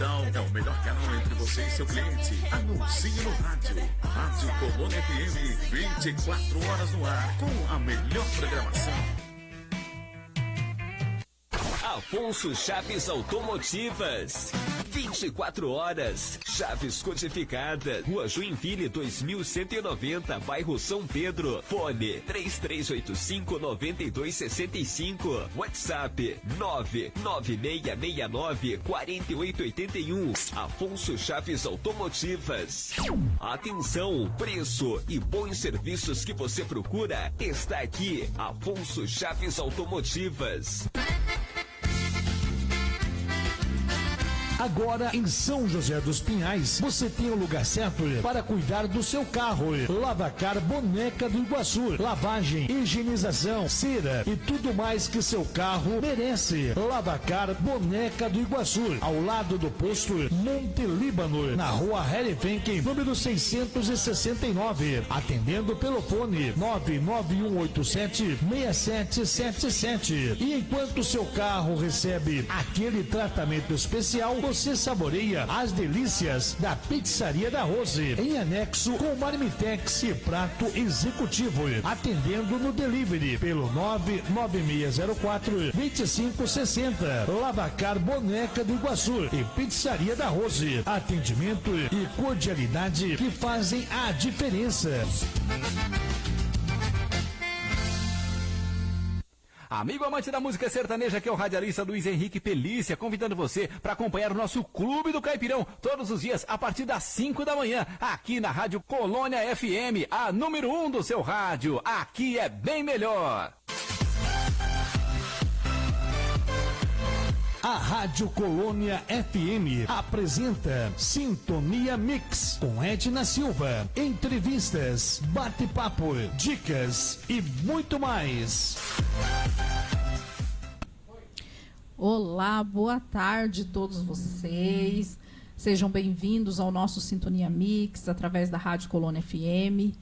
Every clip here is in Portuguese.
Então, é o melhor canal entre você e seu cliente. Anuncie no rádio. Rádio Colônia FM, 24 horas no ar, com a melhor programação. Afonso Chaves Automotivas. 24 horas. Chaves codificada. Rua Joinville 2190, bairro São Pedro. Fone 3385-9265. WhatsApp 99669-4881. Afonso Chaves Automotivas. Atenção, preço e bons serviços que você procura está aqui. Afonso Chaves Automotivas. Agora em São José dos Pinhais, você tem o lugar certo para cuidar do seu carro. Lavacar Boneca do Iguaçu. Lavagem, higienização, cera e tudo mais que seu carro merece. Lavacar Boneca do Iguaçu, ao lado do posto Monte Líbano, na rua Herefenck, número 669. Atendendo pelo fone 99187-6777. E enquanto seu carro recebe aquele tratamento especial, você saboreia as delícias da Pizzaria da Rose, em anexo com Marmitex e prato executivo. Atendendo no delivery pelo 99604-2560. Lavacar Boneca do Iguaçu e Pizzaria da Rose. Atendimento e cordialidade que fazem a diferença. Amigo amante da música sertaneja, aqui é o radialista Luiz Henrique Pelícia, convidando você para acompanhar o nosso Clube do Caipirão, todos os dias a partir das 5 da manhã, aqui na Rádio Colônia FM, a número 1 do seu rádio. Aqui é bem melhor. A Rádio Colônia FM apresenta Sintonia Mix com Edna Silva. Entrevistas, bate-papo, dicas e muito mais. Olá, boa tarde a todos vocês. Sejam bem-vindos ao nosso Sintonia Mix através da Rádio Colônia FM.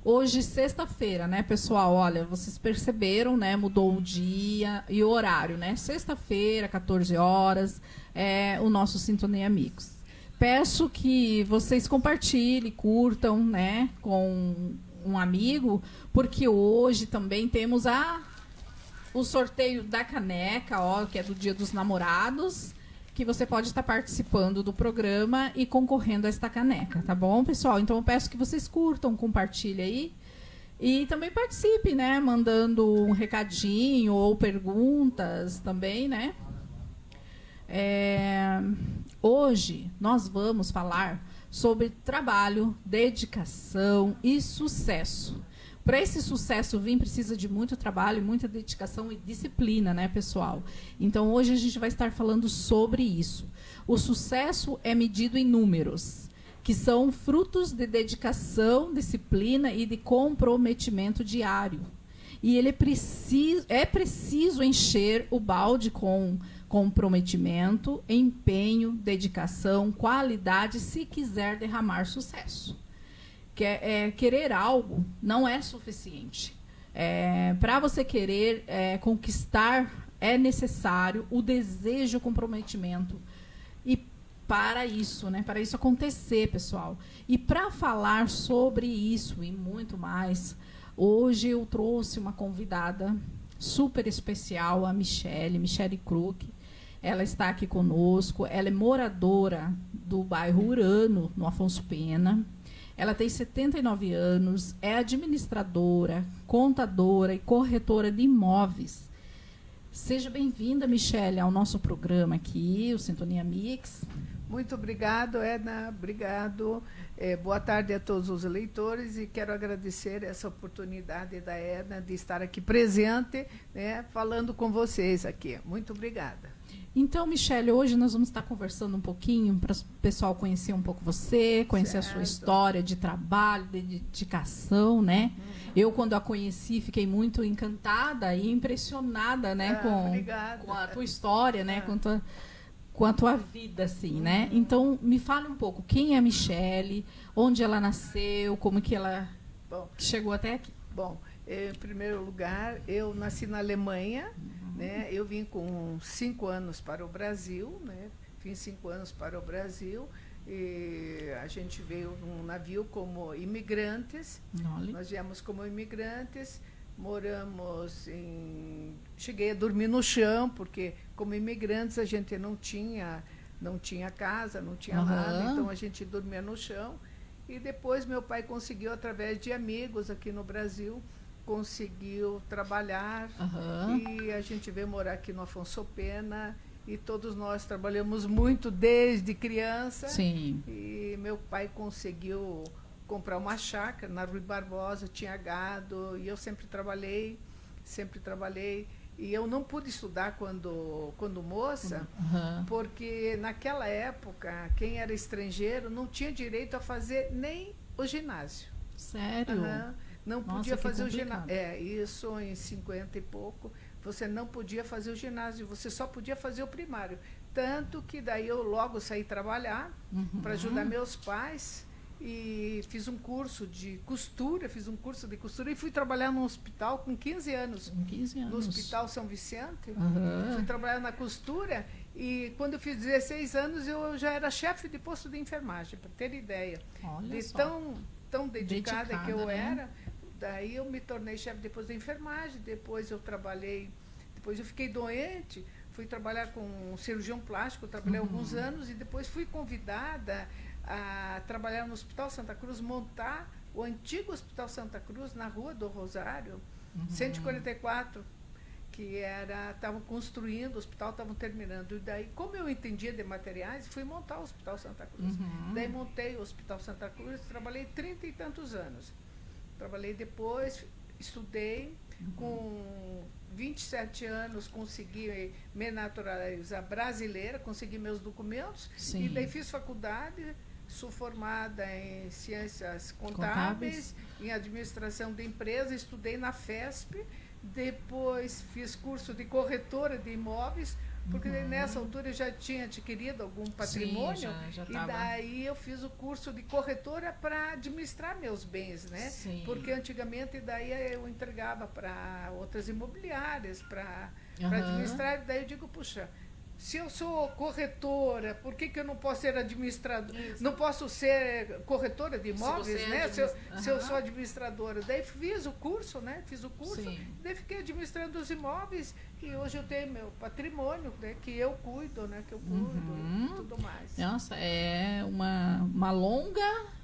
Hoje, sexta-feira, né, pessoal? Olha, vocês perceberam, né? Mudou o dia e o horário, né? Sexta-feira, 14 horas, é o nosso Sintonia Mix. Peço que vocês compartilhem, curtam, né, com um amigo, porque hoje também temos o sorteio da caneca, ó, que é do Dia dos Namorados, que você pode estar participando do programa e concorrendo a esta caneca, tá bom, pessoal? Então eu peço que vocês curtam, compartilhem aí e também participe, né? Mandando um recadinho ou perguntas também, né? Hoje nós vamos falar sobre trabalho, dedicação e sucesso. Para esse sucesso vir, precisa de muito trabalho, muita dedicação e disciplina, né, pessoal? Então, hoje a gente vai estar falando sobre isso. O sucesso é medido em números, que são frutos de dedicação, disciplina e de comprometimento diário. E é preciso encher o balde com comprometimento, empenho, dedicação, qualidade, se quiser derramar sucesso. Querer algo não é suficiente. Para você querer conquistar, é necessário o desejo, o comprometimento. E para isso, né, para isso acontecer, pessoal. E para falar sobre isso e muito mais, hoje eu trouxe uma convidada super especial, a Michele Kruk. Ela está aqui conosco. Ela é moradora do bairro Urano, no Afonso Pena. Ela tem 79 anos, é administradora, contadora e corretora de imóveis. Seja bem-vinda, Michele, ao nosso programa aqui, o Sintonia Mix. Muito obrigado, Edna. Obrigado. Boa tarde a todos os eleitores e quero agradecer essa oportunidade da Edna de estar aqui presente, né, falando com vocês aqui. Muito obrigada. Então, Michele, hoje nós vamos estar conversando um pouquinho para o pessoal conhecer um pouco você, conhecer certo. A sua história de trabalho, de dedicação, né? Eu, quando a conheci, fiquei muito encantada e impressionada, né, com a tua história, né, com a tua vida, assim, né? Então, me fale um pouco, quem é a Michele, onde ela nasceu, como que ela chegou até aqui? Bom, em primeiro lugar, eu nasci na Alemanha, né? Eu vim com 5 anos para o Brasil, né? vim 5 anos para o Brasil. E a gente veio num navio como imigrantes. Olha. Nós viemos como imigrantes, cheguei a dormir no chão, porque como imigrantes a gente não tinha casa, não tinha nada, então a gente dormia no chão. E depois meu pai conseguiu, através de amigos aqui no Brasil, conseguiu trabalhar, e a gente veio morar aqui no Afonso Pena. E todos nós trabalhamos muito desde criança. Sim. E meu pai conseguiu comprar uma chácara na Rui Barbosa, tinha gado, e eu sempre trabalhei. E eu não pude estudar quando moça, porque naquela época, quem era estrangeiro não tinha direito a fazer nem o ginásio. Sério? Não Nossa, podia fazer o complicado. ginásio. Isso em 50 e pouco. Você não podia fazer o ginásio, você só podia fazer o primário. Tanto que daí eu logo saí trabalhar para ajudar meus pais e fiz um curso de costura, e fui trabalhar num hospital com 15 anos. Com 15 anos. No Hospital São Vicente. Fui trabalhar na costura e quando eu fiz 16 anos eu já era chefe de posto de enfermagem, para ter ideia. Olha De só. tão dedicada que eu né? era. Daí eu me tornei chefe depois da enfermagem, depois eu fiquei doente, fui trabalhar com um cirurgião plástico, trabalhei alguns anos e depois fui convidada a trabalhar no Hospital Santa Cruz, montar o antigo Hospital Santa Cruz na Rua do Rosário, 144, que estavam construindo, o hospital estavam terminando. E daí, como eu entendia de materiais, fui montar o Hospital Santa Cruz. Daí montei o Hospital Santa Cruz, trabalhei 30 e tantos anos. Trabalhei depois, estudei, com 27 anos consegui me naturalizar brasileira, consegui meus documentos. Sim. E daí fiz faculdade, sou formada em ciências contábeis, em administração de empresa, estudei na FESP, depois fiz curso de corretora de imóveis, porque nessa altura eu já tinha adquirido algum patrimônio. Sim, já e tava. daí eu fiz o curso de corretora para administrar meus bens, né? Sim. Porque antigamente daí eu entregava para outras imobiliárias para administrar. Daí eu digo, puxa, se eu sou corretora, por que eu não posso ser administradora? Não posso ser corretora de imóveis, né? Se eu sou administradora. Daí fiz o curso, né? Daí fiquei administrando os imóveis e hoje eu tenho meu patrimônio, né? Que eu cuido, né? E tudo mais. Nossa, é uma longa...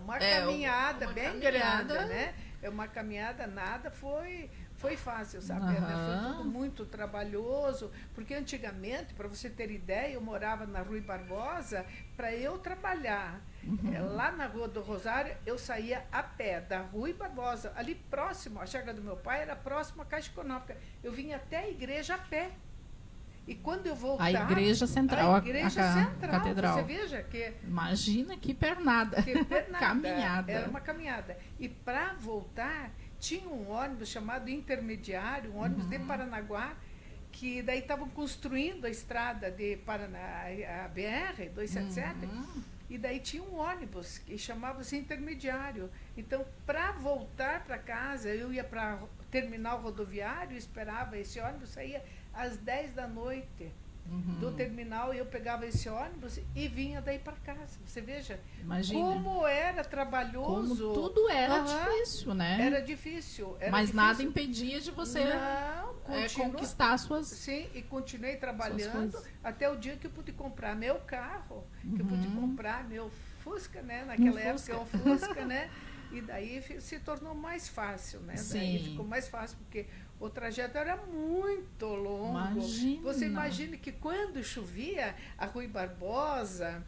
Uma caminhada uma bem caminhada. grande, né? É uma caminhada, nada foi fácil, sabe? Foi tudo muito trabalhoso, porque antigamente, para você ter ideia, eu morava na Rui Barbosa, para eu trabalhar lá na Rua do Rosário, eu saía a pé da Rui Barbosa, ali próximo, a chácara do meu pai era próximo à Caixa Econômica. Eu vinha até a igreja a pé. E quando eu voltava... A igreja central, a central, catedral. você veja que... Imagina que pernada. Caminhada. Era uma caminhada. E para voltar, tinha um ônibus chamado Intermediário, um ônibus de Paranaguá, que daí estavam construindo a estrada de Paraná, a BR-277, e daí tinha um ônibus que chamava-se Intermediário. Então, para voltar para casa, eu ia para o terminal rodoviário, esperava esse ônibus, saía às 10 da noite do terminal, eu pegava esse ônibus e vinha daí para casa. Você veja. Imagina. Como era trabalhoso. Como tudo era difícil, né? Era difícil. Mas nada impedia de você conquistar suas... Sim, e continuei trabalhando até o dia que eu pude comprar meu carro, que eu pude comprar meu Fusca, né? Naquela época, um Fusca, né? E daí se tornou mais fácil, né? Sim. Daí ficou mais fácil, porque o trajeto era muito longo. Imagina. Você imagina que quando chovia, a Rui Barbosa,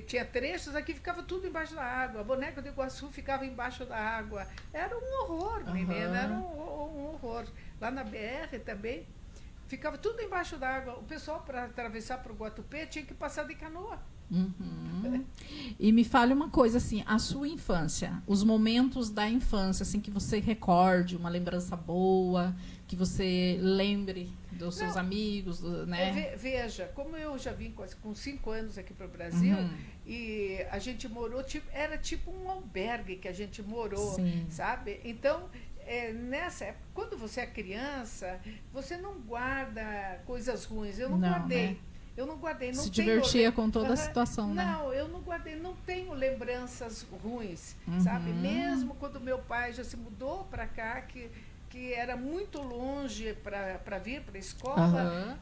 tinha trechos aqui, ficava tudo embaixo da água. A Boneca do Iguaçu ficava embaixo da água. Era um horror, menina, era um horror. Lá na BR também, ficava tudo embaixo da água. O pessoal, para atravessar para o Guatupê, tinha que passar de canoa. E me fale uma coisa, assim, a sua infância, os momentos da infância, assim, que você recorde, uma lembrança boa, que você lembre dos seus amigos, né? Veja, como eu já vim com 5 anos aqui para o Brasil, e a gente morou, era tipo um albergue que a gente morou, sabe? Então, nessa época, quando você é criança, você não guarda coisas ruins. Eu não guardei. Né? Eu não guardei, não Se tenho divertia com toda a situação, né? Não, eu não guardei, não tenho lembranças ruins, Uhum. sabe? Mesmo quando meu pai já se mudou para cá, que era muito longe para vir para a escola,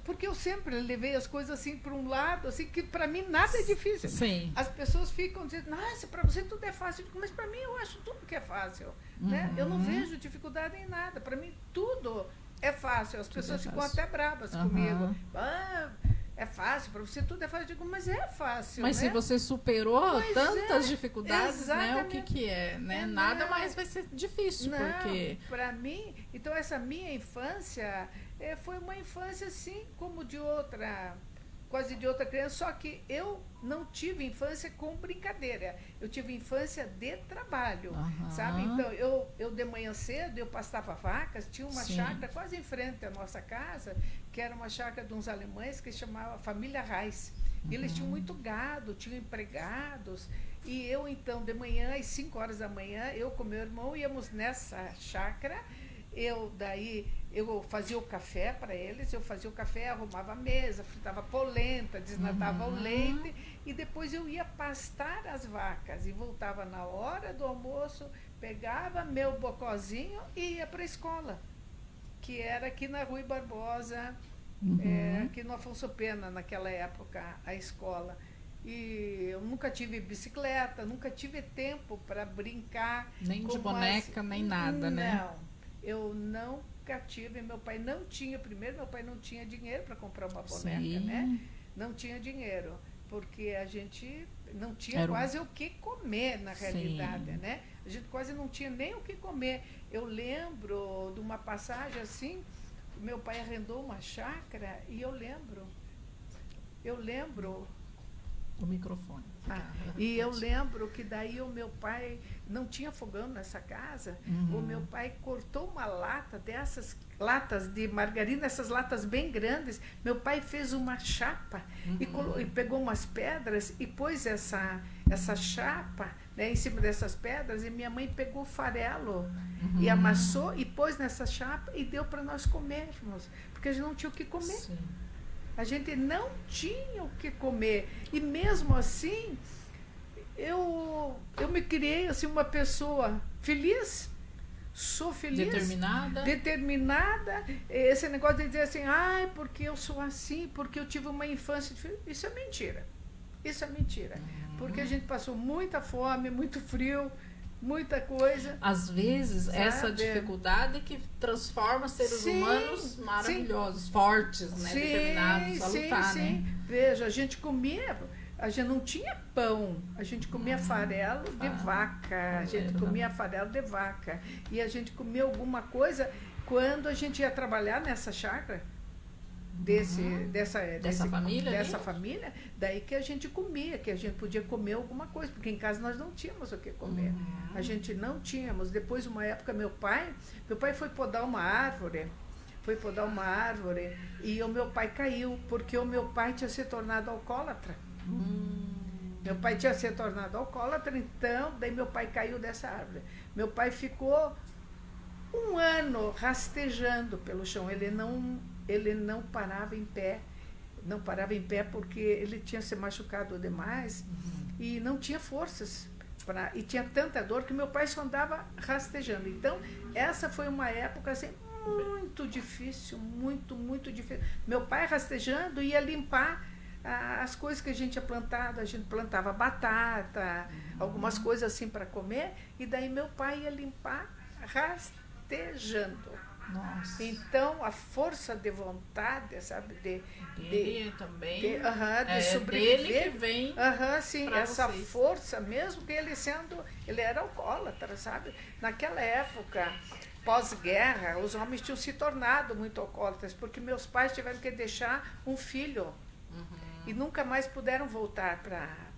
porque eu sempre levei as coisas assim para um lado, assim, que para mim nada é difícil. Sim. As pessoas ficam dizendo, nossa, para você tudo é fácil. Eu digo, mas para mim eu acho tudo que é fácil. Né? Eu não vejo dificuldade em nada. Para mim tudo é fácil. As pessoas ficam até bravas comigo. Ah, é fácil, para você tudo é fácil. Eu digo, mas é fácil. Mas né? se você superou Pois tantas é, dificuldades, né? O exatamente. que é, né? Não. Nada mais vai ser difícil, porque... Para mim, então essa minha infância foi uma infância assim como de outra, quase de outra criança, só que eu não tive infância com brincadeira, eu tive infância de trabalho, sabe? Então eu de manhã cedo eu pastava vacas, tinha uma Sim. chácara quase em frente à nossa casa, que era uma chácara de uns alemães que chamava Família Reis. Eles tinham muito gado, tinham empregados. E eu, então, de manhã, às 5 horas da manhã, eu com meu irmão íamos nessa chácara. Eu fazia o café para eles, eu fazia o café, arrumava a mesa, fritava polenta, desnatava o leite. E depois eu ia pastar as vacas. E voltava na hora do almoço, pegava meu bocozinho e ia para a escola. Que era aqui na Rui Barbosa, aqui no Afonso Pena, naquela época, a escola. E eu nunca tive bicicleta, nunca tive tempo para brincar. Nem de boneca, nem nada, né? Não, eu nunca tive. Meu pai não tinha, primeiro, meu pai não tinha dinheiro para comprar uma boneca, Sim. né? Não tinha dinheiro, porque a gente não tinha quase o que comer, na realidade, né? A gente quase não tinha nem o que comer. Eu lembro de uma passagem assim, meu pai arrendou uma chácara e eu lembro O microfone. e eu lembro que daí o meu pai não tinha fogão nessa casa. O meu pai cortou uma lata dessas latas de margarina, essas latas bem grandes. Meu pai fez uma chapa e pegou umas pedras e pôs essa chapa, né, em cima dessas pedras, e minha mãe pegou o farelo e amassou e pôs nessa chapa e deu para nós comermos, porque a gente não tinha o que comer. Sim. A gente não tinha o que comer. E mesmo assim, eu me criei assim, uma pessoa feliz. Sou feliz. Determinada. Esse negócio de dizer assim, porque eu sou assim, porque eu tive uma infância diferente. Isso é mentira. Isso é mentira. Porque a gente passou muita fome, muito frio, muita coisa. Às vezes, Sabe? essa dificuldade que transforma seres humanos maravilhosos, fortes, né? Determinados a lutar, né? Veja, a gente não tinha pão, a gente comia farelo de vaca, a gente comia farelo de vaca. E a gente comia alguma coisa quando a gente ia trabalhar nessa chácara. Dessa família, daí que a gente comia, que a gente podia comer alguma coisa, porque em casa nós não tínhamos o que comer. A gente não tínhamos. Depois, uma época, meu pai foi podar uma árvore, e o meu pai caiu, porque o meu pai tinha se tornado alcoólatra. Meu pai tinha se tornado alcoólatra, então, daí meu pai caiu dessa árvore. Meu pai ficou 1 ano rastejando pelo chão, ele não parava em pé, porque ele tinha se machucado demais e não tinha forças, e tinha tanta dor que meu pai só andava rastejando. Então, essa foi uma época assim, muito difícil, muito, muito difícil. Meu pai rastejando ia limpar as coisas que a gente tinha plantado, a gente plantava batata, algumas coisas assim para comer, e daí meu pai ia limpar rastejando. Nossa. Então, a força de vontade, sabe, de sobreviver. Dele que vem sim, pra essa vocês. força, mesmo que ele era alcoólatra, sabe? Naquela época, pós-guerra, os homens tinham se tornado muito alcoólatras, porque meus pais tiveram que deixar um filho e nunca mais puderam voltar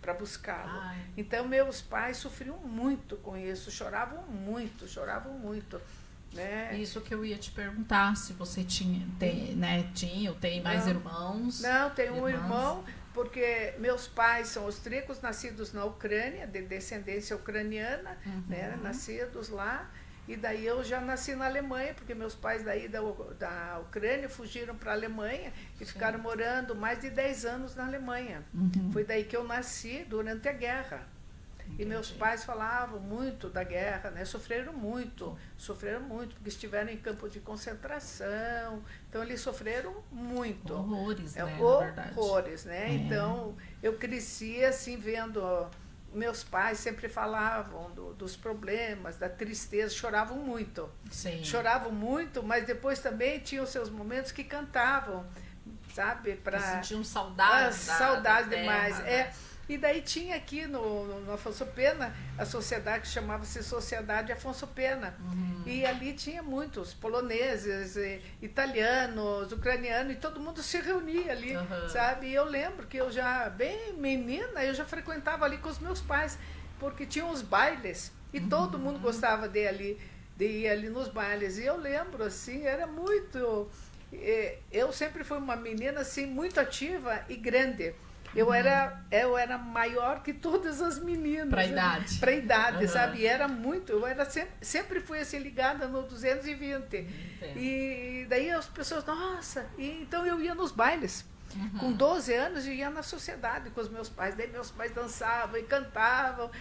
para buscá-lo. Então, meus pais sofriam muito com isso, choravam muito. Né? Isso que eu ia te perguntar, se você tinha ou tem mais irmãos. Não, tenho um irmão, porque meus pais são austríacos, nascidos na Ucrânia, de descendência ucraniana, né, nascidos lá, E daí eu já nasci na Alemanha, porque meus pais daí da Ucrânia fugiram para a Alemanha e ficaram morando mais de 10 anos na Alemanha. Foi daí que eu nasci durante a guerra. E meus pais falavam muito da guerra, né? Sofreram muito, porque estiveram em campo de concentração. Então, eles sofreram muito. Horrores, né? Horrores, né? Então, eu cresci assim, vendo... Meus pais sempre falavam dos problemas, da tristeza, choravam muito. Sim. Choravam muito, mas depois também tinham seus momentos que cantavam, sabe? Sentiam saudades. Saudades demais. E daí tinha aqui no Afonso Pena a sociedade que chamava-se Sociedade Afonso Pena. E ali tinha muitos poloneses, italianos, ucranianos, e todo mundo se reunia ali, sabe? E eu lembro que eu já, bem menina, eu já frequentava ali com os meus pais, porque tinham os bailes, e todo mundo gostava de ir ali nos bailes. E eu lembro, assim, era muito... Eu sempre fui uma menina, assim, muito ativa e grande. Eu era maior que todas as meninas. Para a idade. Para a idade, sabe? E era muito. Eu era sempre fui assim, ligada no 220. E daí as pessoas, nossa. E então eu ia nos bailes. Com 12 anos eu ia na sociedade com os meus pais. Daí meus pais dançavam e cantavam.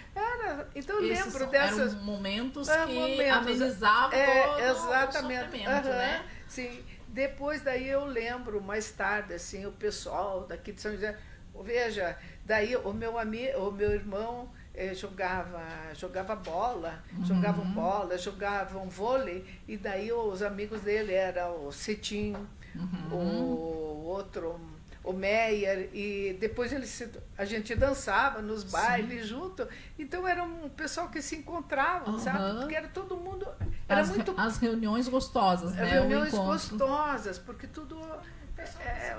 Então eu lembro dessas. Eram momentos que amenizavam todo exatamente. O sofrimento, né? Sim. Depois daí eu lembro, mais tarde, assim, o pessoal daqui de São José. Veja, daí o meu irmão jogava bola, jogavam vôlei, e daí os amigos dele eram o Cetim, o outro, o Meyer, e depois a gente dançava nos bailes junto. Então era um pessoal que se encontravam, sabe? Porque era todo mundo... As reuniões gostosas, né? Reuniões gostosas, porque tudo...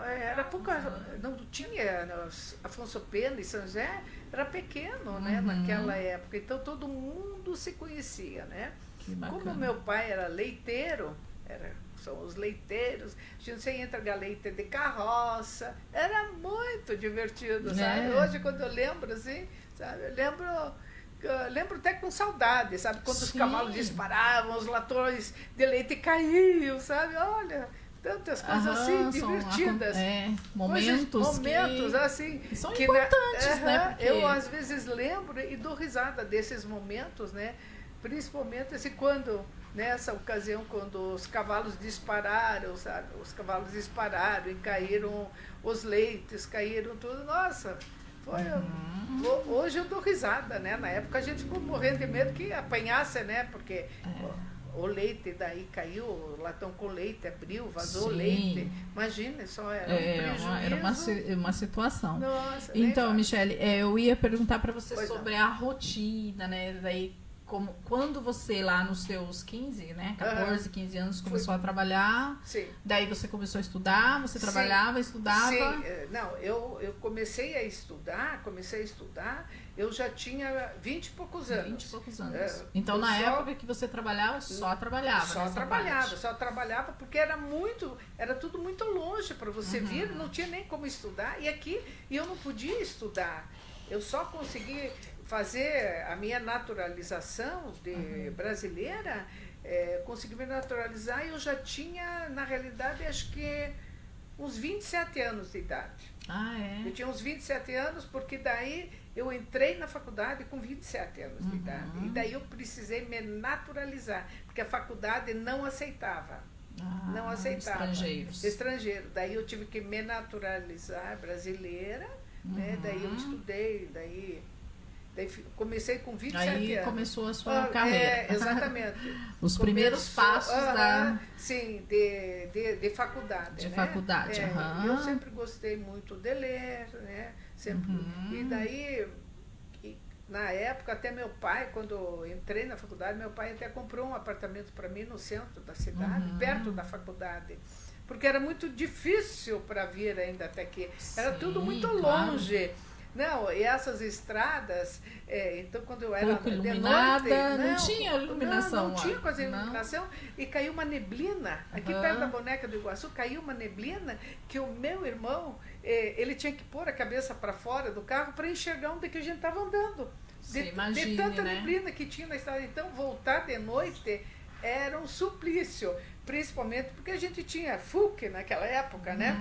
era pouca, não tinha Afonso Pena e São José era pequeno, né, naquela época, então todo mundo se conhecia, né? Como meu pai era leiteiro, são os leiteiros, a gente sempre entra leite de carroça, era muito divertido, sabe? Hoje quando eu lembro assim, sabe, eu lembro até com saudade, sabe, quando os cavalos disparavam, os latões de leite caíam, sabe, olha, tantas coisas assim, divertidas. Momentos assim. São importantes, né? Porque... Eu, às vezes, lembro e dou risada desses momentos, né? Principalmente assim, nessa ocasião, quando os cavalos dispararam, sabe? Os cavalos dispararam e caíram os leites, caíram tudo. Nossa, hoje eu dou risada, né? Na época a gente ficou morrendo de medo que apanhasse, né? Porque... O leite daí caiu, o latão com leite abriu, vazou o leite. Imagina, só era um prejuízo. Era uma situação. Nossa, então, Michele, eu ia perguntar para você sobre a rotina, né? Daí, quando você lá nos seus 15, né? 14, 15 anos começou a trabalhar. Sim. Daí você começou a estudar, você trabalhava, estudava. Sim, não, eu comecei a estudar, eu já tinha 20 e poucos anos. 20 e poucos anos. Então, na época que você trabalhava, só trabalhava. Só trabalhava, porque era tudo muito longe para você vir, não tinha nem como estudar. E eu não podia estudar. Eu só consegui fazer a minha naturalização de brasileira, consegui me naturalizar, e eu já tinha, na realidade, acho que uns 27 anos de idade. Eu tinha uns 27 anos, porque daí eu entrei na faculdade com 27 anos de idade. E daí eu precisei me naturalizar, porque a faculdade não aceitava. Não aceitava. Estrangeiro. Daí eu tive que me naturalizar brasileira, né? Daí eu estudei, daí comecei com 27 anos. Aí começou a sua carreira. Exatamente. Os primeiros passos Sim, de faculdade. Faculdade. Eu sempre gostei muito de ler, né? Sempre. E daí, na época, até meu pai, quando eu entrei na faculdade, meu pai até comprou um apartamento para mim no centro da cidade, perto da faculdade. Porque era muito difícil para vir ainda até aqui. Era tudo muito longe. Não, e essas estradas, então quando eu era pouco iluminada, de noite, não tinha iluminação. Não tinha quase iluminação, e caiu uma neblina, aqui perto da Boneca do Iguaçu, caiu uma neblina que o meu irmão, ele tinha que pôr a cabeça para fora do carro para enxergar onde que a gente estava andando. De tanta neblina que tinha na estrada. Então, voltar de noite era um suplício. Principalmente porque a gente tinha FUC naquela época, né?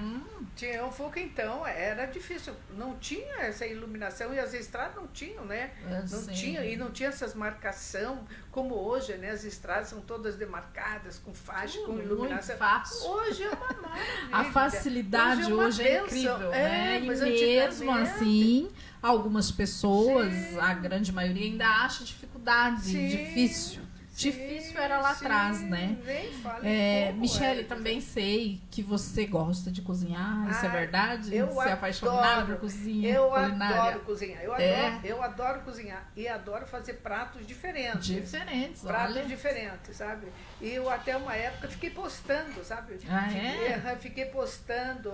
Tinha um FUC, então era difícil. Não tinha essa iluminação e as estradas não tinham, né? Não tinha, e não tinha essas marcação como hoje, né? As estradas são todas demarcadas, com faixa, com iluminação. Muito fácil. Hoje é uma maravilha. A facilidade hoje é incrível, né? E mas mesmo antigamente- assim, algumas pessoas, Sim. a grande maioria, ainda acha dificuldade, Sim, difícil. Difícil era lá atrás, né? Nem fale como Michele, era. também sei que você gosta de cozinhar, isso é verdade? Eu Você é apaixonada adoro. por cozinha, Eu culinária? adoro cozinhar. É? Eu adoro cozinhar. E adoro fazer pratos diferentes. Diferentes, Pratos olha. diferentes, sabe? E eu até uma época fiquei postando, sabe? Ah, é? Fiquei postando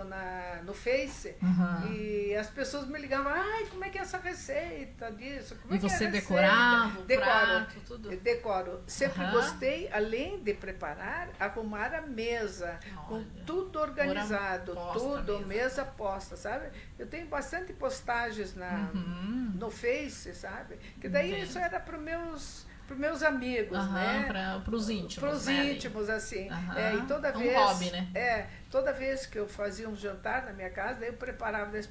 no Face Aham. e as pessoas me ligavam, ai, como é que é essa receita disso? Como E é que é a você receita?" decorava o Decoro, prato, tudo? decoro. Sempre Aham. gostei, além de preparar, arrumar a mesa, com Olha, tudo organizado, posta tudo, mesmo. mesa posta, sabe? Eu tenho bastante postagens no Face, sabe? Que daí Entendo. isso era para meus amigos, né? Para os íntimos, Para os né, ali? íntimos, assim. Aham. E toda Um vez. hobby, né? Toda vez que eu fazia um jantar na minha casa, daí eu preparava desse.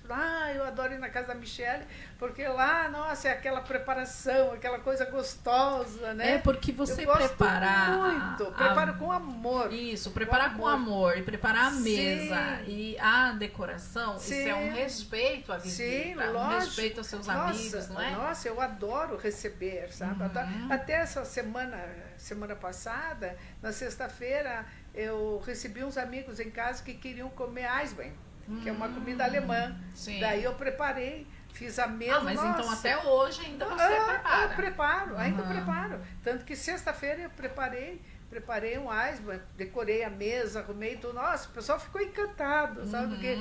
Eu adoro ir na casa da Michele, porque lá, nossa, é aquela preparação, aquela coisa gostosa, né? É porque você eu gosto preparar muito, preparo com amor. Isso, preparar com amor e preparar a Sim. mesa e a decoração, isso é um Sim. respeito à visita, Sim, um lógico. respeito aos seus Nossa, amigos, não é? Nossa, eu adoro receber, sabe? Até essa semana passada, na sexta-feira, eu recebi uns amigos em casa que queriam comer Eisbein, que é uma comida alemã. Sim. Daí eu preparei, fiz a mesa. Mas nossa. então até hoje ainda você prepara. Eu preparo, ainda preparo. Tanto que sexta-feira eu preparei um Eisbein, decorei a mesa, arrumei tudo. Nossa, o pessoal ficou encantado, sabe? Porque,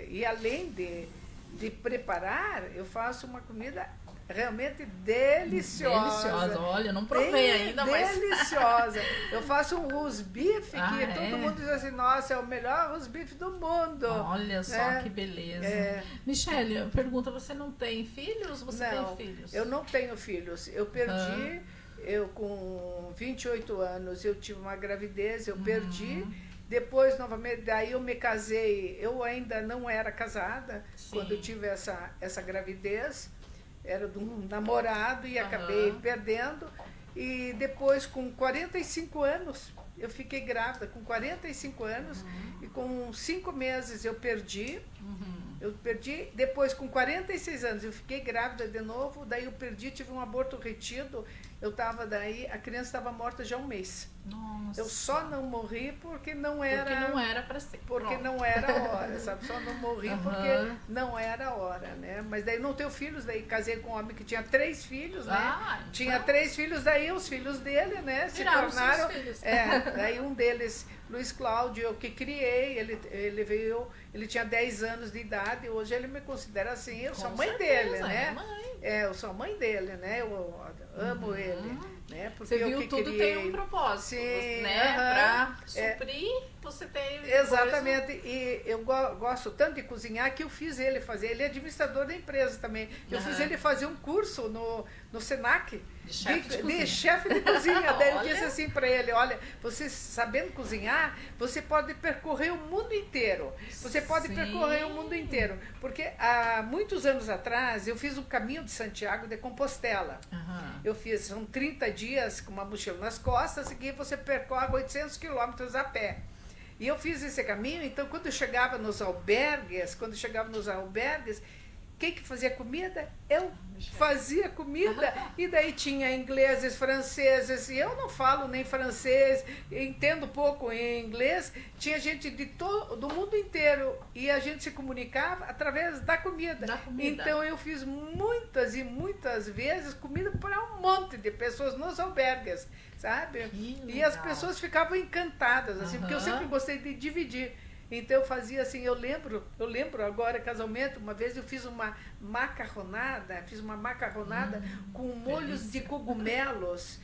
e além de preparar, eu faço uma comida realmente deliciosa. Deliciosa, olha, eu não provei ainda, mas... Deliciosa. Eu faço um rosbife que todo é? mundo diz assim, nossa, é o melhor rosbife do mundo. Olha só né? que beleza. É. Michele, pergunta, você não tem filhos? Você Não, tem filhos? eu não tenho filhos. Eu perdi, eu com 28 anos, eu tive uma gravidez, eu perdi. Depois, novamente, daí eu me casei. Eu ainda não era casada quando eu tive essa gravidez. Era de um namorado e acabei perdendo. E depois, com 45 anos, eu fiquei grávida. Com 45 anos e com 5 meses eu perdi. Eu perdi. Depois, com 46 anos, eu fiquei grávida de novo. Daí eu perdi, tive um aborto retido. Eu estava daí, a criança estava morta já há um mês. Nossa. Eu só não morri porque não era... Porque não era para ser. Porque Pronto. não era a hora, sabe? Só não morri porque não era a hora, né? Mas daí não tenho filhos, daí casei com um homem que tinha 3 filhos, né? Então... Tinha 3 filhos, daí os filhos dele, né? Se Viraram tornaram... seus filhos. Daí um deles, Luiz Cláudio, eu que criei, ele tinha 10 anos de idade, hoje ele me considera assim, eu sou a mãe dele, né? Mãe. Eu sou a mãe dele, né? Eu amo ele, né? Porque Você viu, eu que tudo criei. tem um propósito, Sim, né? Para suprir, você tem... Exatamente, e eu gosto tanto de cozinhar que eu fiz ele fazer, ele é administrador da empresa também, eu fiz ele fazer um curso no Senac, de chefe de cozinha. Daí eu Olha. disse assim para ele, olha, você sabendo cozinhar, você pode percorrer o mundo inteiro, porque há muitos anos atrás eu fiz o Caminho de Santiago de Compostela. Eu fiz, são 30 dias com uma mochila nas costas e que você percorre 800 quilômetros a pé. E eu fiz esse caminho, então quando eu chegava nos albergues, quem que fazia comida? Eu fazia comida. E daí tinha ingleses, franceses, e eu não falo nem francês, entendo pouco em inglês. Tinha gente do mundo inteiro e a gente se comunicava através da comida. Então eu fiz muitas e muitas vezes comida para um monte de pessoas nos albergues, sabe? E as pessoas ficavam encantadas, assim, porque eu sempre gostei de dividir. Então eu fazia assim, eu lembro agora, casualmente, uma vez eu fiz uma macarronada com molhos de cogumelos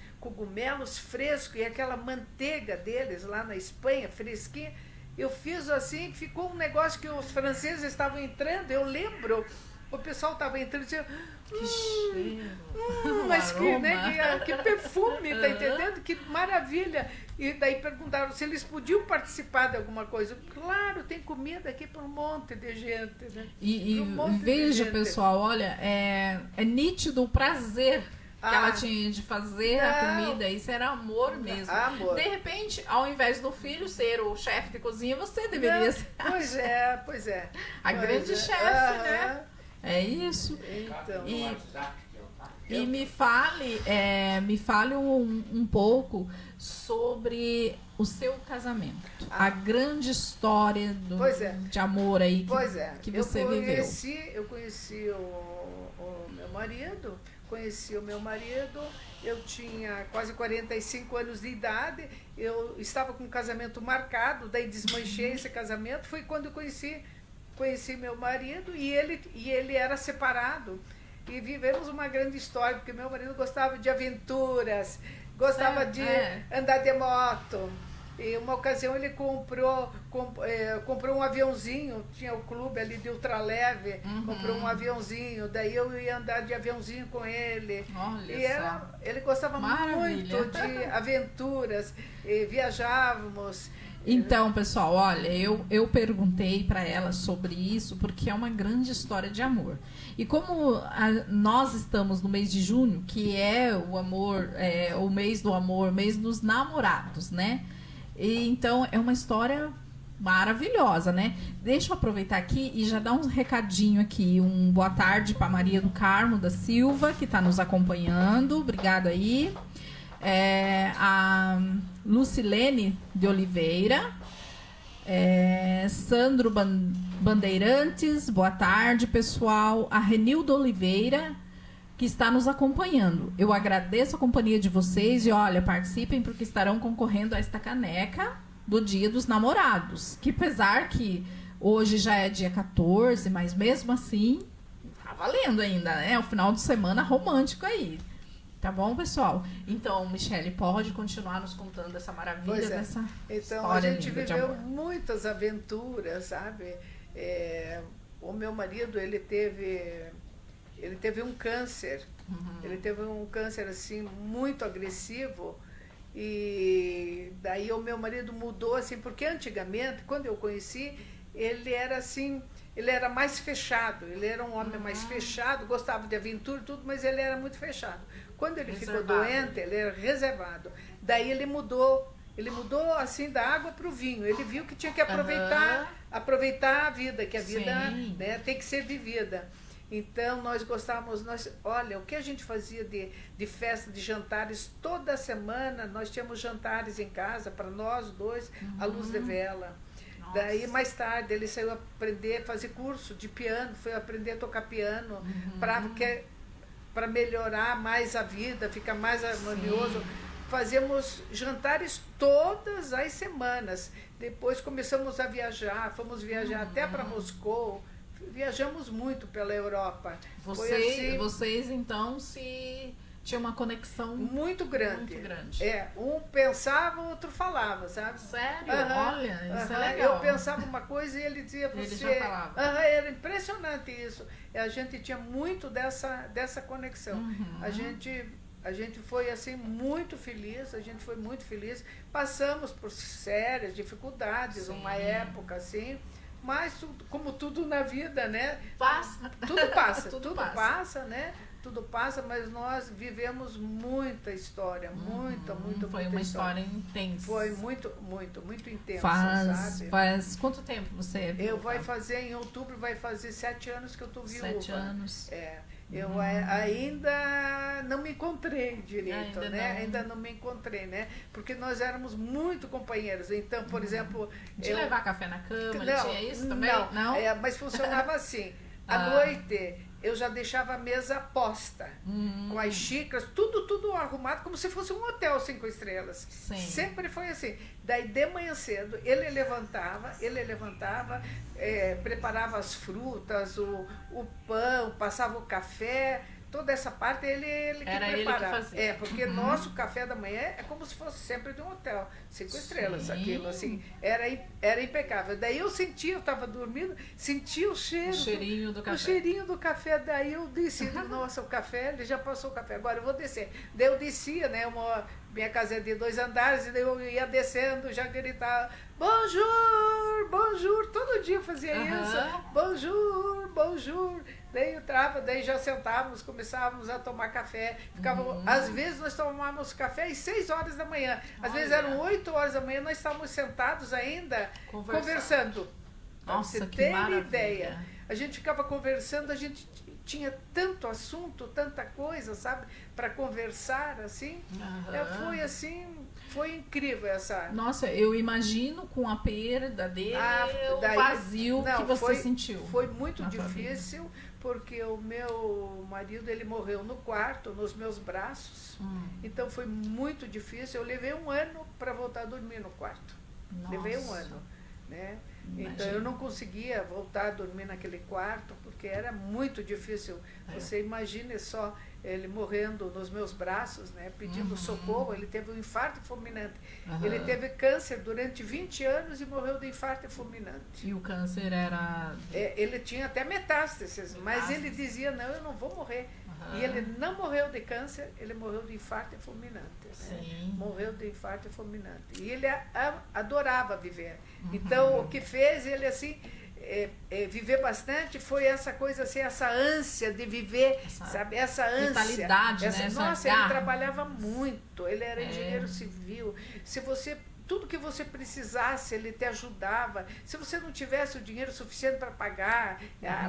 frescos e aquela manteiga deles lá na Espanha, fresquinha. Eu fiz assim, ficou um negócio que os franceses estavam entrando, eu lembro o pessoal estava entrando e dizia, Que cheiro. mas que, aroma. né, que perfume, tá entendendo? Que maravilha. E daí perguntaram se eles podiam participar de alguma coisa. Claro, tem comida aqui para um monte de gente, né? E Pra um monte de veja, gente. pessoal, olha, é nítido o prazer que ela tinha de fazer a Não. comida. Isso era amor mesmo. Amor. De repente, ao invés do filho ser o chefe de cozinha, você deveria ser Pois é. a Pois grande é. chefe, né? Aham. É isso. Então, E me fale um pouco sobre o seu casamento. A grande história Pois é. de amor aí pois é. que você viveu. Eu conheci o meu marido, eu tinha quase 45 anos de idade, eu estava com um casamento marcado, daí desmanchei esse casamento, foi quando eu conheci meu marido e ele era separado. E vivemos uma grande história, porque meu marido gostava de aventuras, gostava de andar de moto. E uma ocasião ele comprou um aviãozinho, tinha o clube ali de ultraleve, comprou um aviãozinho, daí eu ia andar de aviãozinho com ele. Olha Ele gostava Maravilha. muito de aventuras, e viajávamos. Então, pessoal, olha, eu perguntei para ela sobre isso porque é uma grande história de amor. E como nós estamos no mês de junho, que é o amor, o mês do amor, mês dos namorados, né? E, então, é uma história maravilhosa, né? Deixa eu aproveitar aqui e já dar um recadinho aqui. Um boa tarde para Maria do Carmo da Silva, que está nos acompanhando. Obrigada aí. A Lucilene de Oliveira, Sandro Bandeirantes, boa tarde, pessoal. A Renilda Oliveira, que está nos acompanhando. Eu agradeço a companhia de vocês e, olha, participem porque estarão concorrendo a esta caneca do Dia dos Namorados, que apesar que hoje já é dia 14, mas mesmo assim, tá valendo ainda, né? É o final de semana romântico aí. Tá bom, pessoal? Então, Michele, pode continuar nos contando essa maravilha dessa Então, história a gente linda de viveu amor. muitas aventuras, sabe? O meu marido, ele teve um câncer. Ele teve um câncer, assim, muito agressivo. E daí o meu marido mudou, assim, porque antigamente, quando eu conheci, ele era assim... Ele era mais fechado, ele era um homem mais fechado, gostava de aventura e tudo, mas ele era muito fechado. Quando ele ficou doente, ele era reservado. Daí ele mudou assim da água para o vinho. Ele viu que tinha que aproveitar a vida, que a vida, né, tem que ser vivida. Então nós gostávamos, olha, o que a gente fazia de festa, de jantares, toda semana nós tínhamos jantares em casa para nós dois, à luz de vela. Daí, mais tarde, ele saiu aprender a fazer curso de piano, foi aprender a tocar piano, para melhorar mais a vida, ficar mais harmonioso. Fazíamos jantares todas as semanas. Depois começamos a viajar, fomos viajar até para Moscou. Viajamos muito pela Europa. Vocês, então, tinha uma conexão muito grande. Muito grande. Um pensava, o outro falava, sabe? Sério? Olha, isso é legal. Eu pensava uma coisa e ele dizia para você. Ele já falava. Era impressionante isso. A gente tinha muito dessa conexão. A gente foi assim muito feliz, Passamos por sérias dificuldades, uma época assim. Mas, como tudo na vida, né? Tudo passa. tudo passa, né? Tudo passa, mas nós vivemos muita história, muita Foi uma história intensa. Foi muito intensa, sabe? Faz quanto tempo você... Em outubro, vai fazer 7 anos que eu estou viúva. 7 anos. Eu ainda não me encontrei direito, Ainda não me encontrei, né? Porque nós éramos muito companheiros. Então, por exemplo... De levar café na cama, tinha isso também? Não? Mas funcionava assim. À noite, eu já deixava a mesa posta, com as xícaras, tudo arrumado, como se fosse um hotel 5 estrelas. Sim. Sempre foi assim. Daí, de manhã cedo, ele levantava, preparava as frutas, o pão, passava o café, toda essa parte ele que Era ele que preparava. fazia. Porque nosso café da manhã é como se fosse sempre de um hotel, 5 estrelas, aquilo assim, era impecável. Daí eu estava dormindo, senti o cheiro, O cheirinho do café. o cheirinho do café. Daí eu desci, nossa, o café, ele já passou o café, agora eu vou descer. Daí eu descia, né, minha casa é de 2 andares, e daí eu ia descendo, já gritava, bonjour, bonjour, todo dia eu fazia isso, bonjour, bonjour. Daí entrava, daí já sentávamos, começávamos a tomar café. Às vezes nós tomávamos café às 6 horas da manhã. Às vezes eram 8 horas da manhã, nós estávamos sentados ainda conversando. Nossa, pra você que ter maravilha. ideia. A gente ficava conversando, a gente tinha tanto assunto, tanta coisa, sabe? Para conversar, assim. Foi assim, foi incrível essa... Nossa, eu imagino com a perda dele, daí- o vazio não, que você sentiu. Foi muito na tua difícil, porque o meu marido, ele morreu no quarto, nos meus braços. Então foi muito difícil. Eu levei 1 ano para voltar a dormir no quarto. Levei 1 ano, né? Então eu não conseguia voltar a dormir naquele quarto, porque era muito difícil. Você imagine só ele morrendo nos meus braços, né, pedindo socorro. Ele teve um infarto fulminante. Ele teve câncer durante 20 anos e morreu de infarto fulminante. E o câncer era... Ele tinha até metástases, mas ele dizia, não, eu não vou morrer. E ele não morreu de câncer, ele morreu de infarto fulminante. Né? Morreu de infarto fulminante. E ele adorava viver. Então, o que fez ele assim... viver bastante foi essa coisa assim, essa ânsia de viver, sabe? Essa ânsia. Vitalidade, né? Nossa, ele trabalhava muito, ele era engenheiro civil. Se você... Tudo que você precisasse, ele te ajudava. Se você não tivesse o dinheiro suficiente para pagar,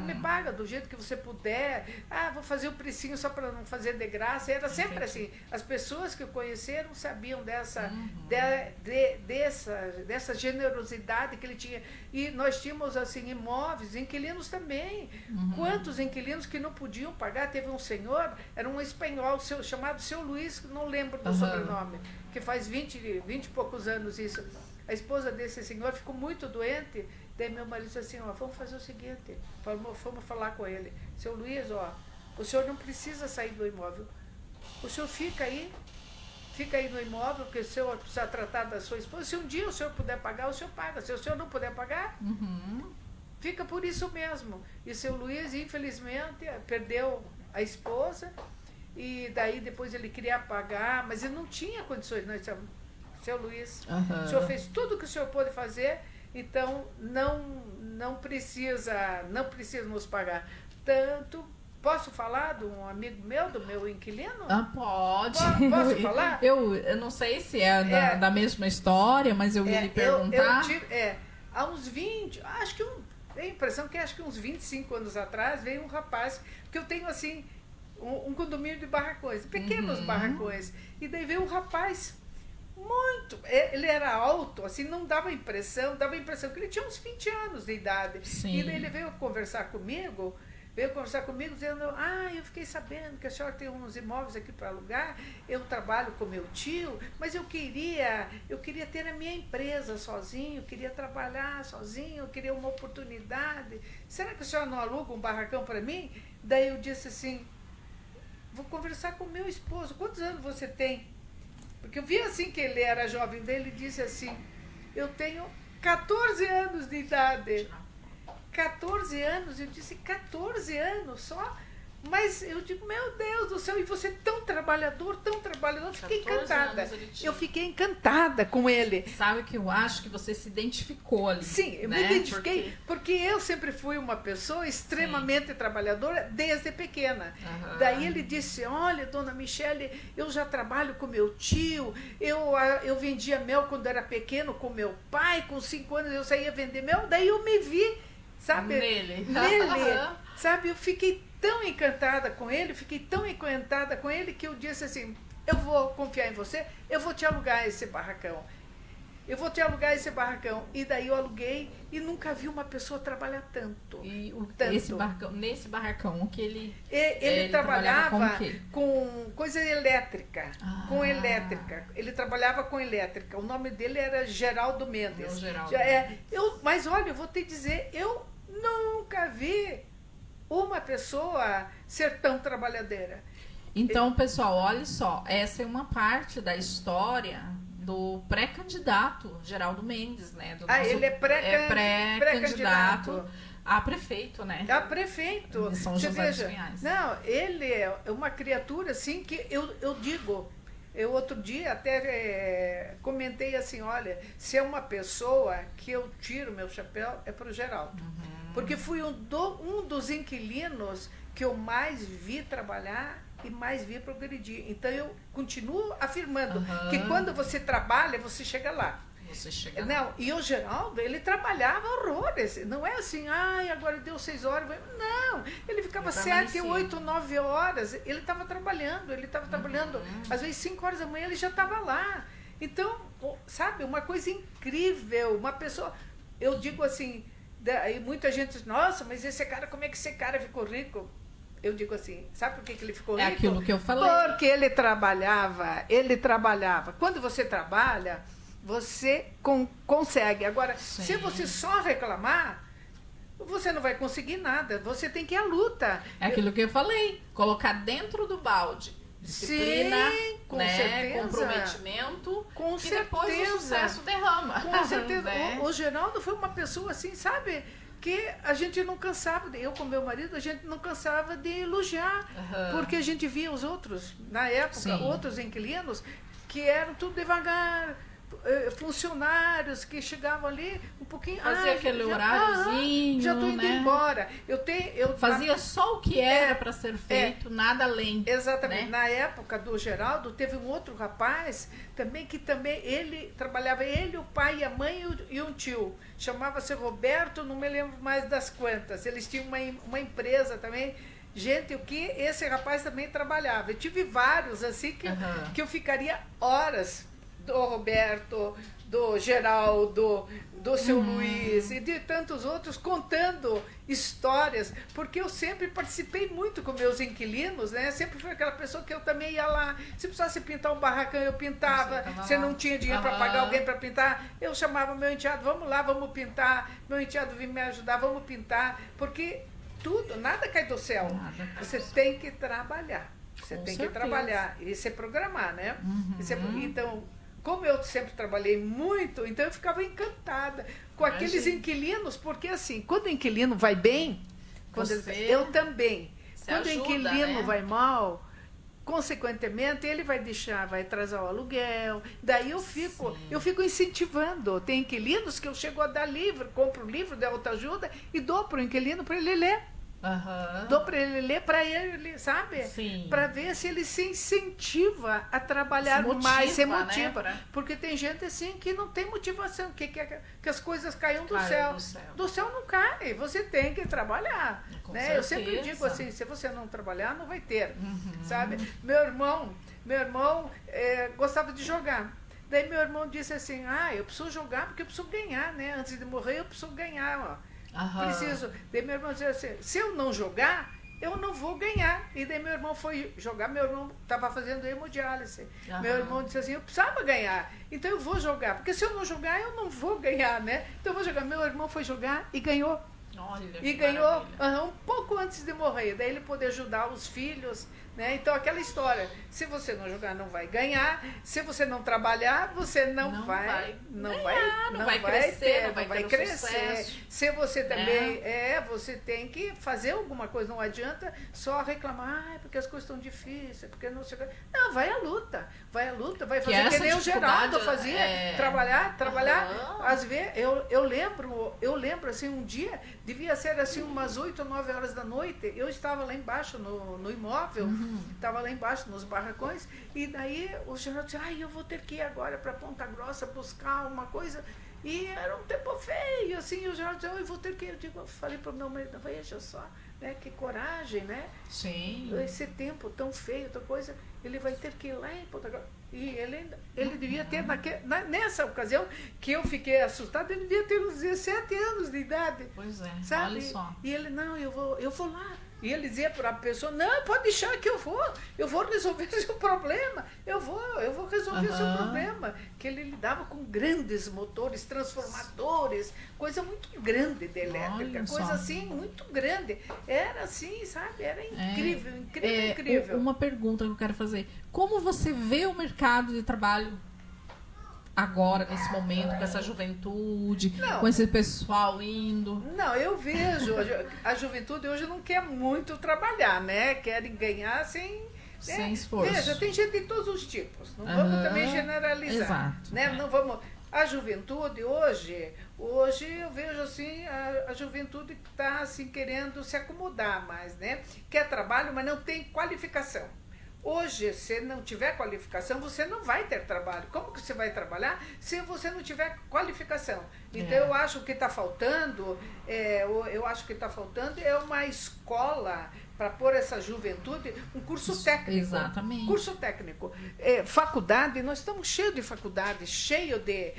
me paga do jeito que você puder. Vou fazer o precinho só para não fazer de graça. Era sempre assim. As pessoas que o conheceram sabiam dessa generosidade que ele tinha. E nós tínhamos assim imóveis, inquilinos também. Quantos inquilinos que não podiam pagar? Teve um senhor, era um espanhol chamado Seu Luiz, não lembro do sobrenome, que faz 20 e poucos anos isso. A esposa desse senhor ficou muito doente, daí meu marido disse assim, vamos fazer o seguinte, fomos falar com ele, Seu Luiz, o senhor não precisa sair do imóvel, o senhor fica aí no imóvel, porque o senhor precisa tratar da sua esposa, se um dia o senhor puder pagar, o senhor paga, se o senhor não puder pagar, fica por isso mesmo. E Seu Luiz, infelizmente, perdeu a esposa, e daí depois ele queria pagar, mas ele não tinha condições. Nós dissemos, Seu Luiz, o senhor fez tudo o que o senhor pôde fazer, então não precisa nos pagar. Tanto, posso falar de um amigo meu, do meu inquilino? Pode. Posso falar? Eu não sei se é da mesma história, mas eu ia lhe perguntar. Há uns 20, tenho a impressão que acho que uns 25 anos atrás veio um rapaz, porque eu tenho assim, um condomínio de barracões, pequenos barracões, e daí veio um rapaz muito, ele era alto, assim, não dava impressão que ele tinha uns 20 anos de idade. Sim. E daí ele veio conversar comigo dizendo, eu fiquei sabendo que a senhora tem uns imóveis aqui para alugar, eu trabalho com meu tio, mas eu queria ter a minha empresa sozinho, queria trabalhar sozinho, eu queria uma oportunidade, será que a senhora não aluga um barracão para mim? Daí eu disse assim, vou conversar com meu esposo, quantos anos você tem? Porque eu vi assim que ele era jovem, dele disse assim, eu tenho 14 anos de idade. 14 anos, eu disse, 14 anos só? Mas eu digo, meu Deus do céu, e você tão trabalhador, eu fiquei encantada. Eu fiquei encantada com ele. Sabe que eu acho que você se identificou ali. Sim, eu me identifiquei, porque eu sempre fui uma pessoa extremamente trabalhadora desde pequena. Daí ele disse, olha, dona Michele, eu já trabalho com meu tio, eu vendia mel quando era pequeno com meu pai, com 5 anos eu saía vender mel, daí eu me vi, sabe? Nele. Sabe, eu fiquei tão encantada com ele, que eu disse assim, eu vou confiar em você, eu vou te alugar esse barracão. E daí eu aluguei e nunca vi uma pessoa trabalhar tanto. Nesse barracão, o que ele... Ele trabalhava com coisa elétrica, Ele trabalhava com elétrica. O nome dele era Geraldo Mendes. Geraldo. Mas olha, eu vou te dizer, eu nunca vi uma pessoa ser tão trabalhadeira. Então, pessoal, olha só, essa é uma parte da história do pré-candidato Geraldo Mendes, né? Do Ele é pré-candidato a prefeito, né? A prefeito. De São José dos Pinhais. Não, ele é uma criatura assim que eu digo. Eu outro dia até comentei assim, olha, se é uma pessoa que eu tiro meu chapéu, é para o Geraldo. Porque fui um dos inquilinos que eu mais vi trabalhar e mais vi progredir. Então eu continuo afirmando que quando você trabalha, você chega lá. Você chega não, lá. E o Geraldo, ele trabalhava horrores. Não é assim, agora deu 6 horas. Não, ele ficava 7, 8, 9 horas. Ele estava trabalhando, às vezes 5 horas da manhã ele já estava lá. Então, sabe, uma coisa incrível, uma pessoa, eu digo assim, e muita gente diz, nossa, mas esse cara, como é que esse cara ficou rico? Eu digo assim, sabe por que ele ficou rico? É aquilo que eu falei. Porque ele trabalhava. Quando você trabalha, você consegue. Agora, se você só reclamar, você não vai conseguir nada. Você tem que ir à luta. É aquilo que eu falei. Colocar dentro do balde. Disciplina, com certeza. Comprometimento. Com que certeza. Depois o sucesso derrama. Com certeza. Né? O Geraldo foi uma pessoa assim, sabe? Que a gente não cansava, eu com meu marido, a gente não cansava de elogiar. Porque a gente via os outros, na época, outros inquilinos, que eram tudo devagar, funcionários que chegavam ali um pouquinho... Fazia aquele horáriozinho, já estou indo embora. Fazia só o que era para ser feito, nada além. Exatamente. Né? Na época do Geraldo, teve um outro rapaz também que também ele trabalhava, ele, o pai e a mãe e um tio. Chamava-se Roberto, não me lembro mais das quantas. Eles tinham uma empresa também. Gente, o que esse rapaz também trabalhava. Eu tive vários assim que eu ficaria horas, do Roberto, do Geraldo, do seu Luiz e de tantos outros contando histórias, porque eu sempre participei muito com meus inquilinos, né? Sempre fui aquela pessoa que eu também ia lá, se precisasse pintar um barracão, eu pintava, se não tinha dinheiro para pagar alguém para pintar, eu chamava meu enteado, vamos lá, vamos pintar, meu enteado vinha me ajudar, vamos pintar, porque nada cai do céu, você tem que trabalhar, você tem que trabalhar, e se programar, né? Então, como eu sempre trabalhei muito, então eu ficava encantada com aqueles inquilinos, porque assim, quando o inquilino vai bem, eu também. Quando o inquilino vai mal, consequentemente, ele vai atrasar o aluguel, daí eu fico incentivando. Tem inquilinos que eu chego a dar livro, compro um livro de autoajuda e dou para o inquilino para ele ler. Dou para ele ler, para ele, sabe? Para ver se ele se incentiva a trabalhar mais, se motiva. Né? Porque tem gente assim que não tem motivação, que as coisas caiam do céu. Do céu não cai, você tem que trabalhar. Né? Eu sempre digo assim, se você não trabalhar, não vai ter. Sabe? Meu irmão gostava de jogar. Daí meu irmão disse assim, eu preciso jogar porque eu preciso ganhar, né? Antes de morrer eu preciso ganhar, ó. Preciso. Daí meu irmão disse assim, se eu não jogar, eu não vou ganhar. E daí meu irmão foi jogar, meu irmão estava fazendo hemodiálise. Meu irmão disse assim, eu precisava ganhar, então eu vou jogar, porque se eu não jogar, eu não vou ganhar, né? Então eu vou jogar. Meu irmão foi jogar e ganhou. Ganhou um pouco antes de morrer, daí ele poder ajudar os filhos, né? Então aquela história, se você não jogar não vai ganhar, se você não trabalhar você não vai crescer. Se você também você tem que fazer alguma coisa, não adianta só reclamar, porque as coisas estão difíceis, porque não sei, não, vai à luta, vai fazer que nem o Geraldo fazia, trabalhar, às vezes eu lembro assim, um dia devia ser assim umas 8 ou 9 horas da noite, eu estava lá embaixo no imóvel, estava lá embaixo nos barracões, e daí o Geraldo disse, eu vou ter que ir agora para Ponta Grossa buscar uma coisa, e era um tempo feio, assim, o Geraldo disse, eu vou ter que ir, eu falei para o meu marido, veja só, né, que coragem, né? Sim. Esse tempo tão feio, outra coisa, ele vai ter que ir lá em Ponta Grossa. E ele devia ter, nessa ocasião que eu fiquei assustada, ele devia ter uns 17 anos de idade. Pois é, sabe? olha só. E ele, não, eu vou lá. E ele dizia para a pessoa, não, pode deixar que eu vou resolver o seu problema, eu vou resolver o seu problema. Que ele lidava com grandes motores, transformadores, coisa muito grande de elétrica, coisa assim, muito grande. Era assim, sabe? Era incrível, incrível. Uma pergunta que eu quero fazer. Como você vê o mercado de trabalho agora, nesse momento, com essa juventude, com esse pessoal indo? Não, eu vejo, a juventude hoje não quer muito trabalhar, né? Querem ganhar sem esforço. Veja, tem gente de todos os tipos, não vamos também generalizar. Exato. Né? Não vamos... A juventude hoje eu vejo assim, a juventude está assim, querendo se acomodar mais, né? Quer trabalho, mas não tem qualificação. Hoje, se não tiver qualificação, você não vai ter trabalho. Como que você vai trabalhar se você não tiver qualificação? Então, eu acho que está faltando, é uma escola para pôr essa juventude, um curso técnico. Exatamente. Curso técnico. Faculdade, nós estamos cheios de faculdades, cheio de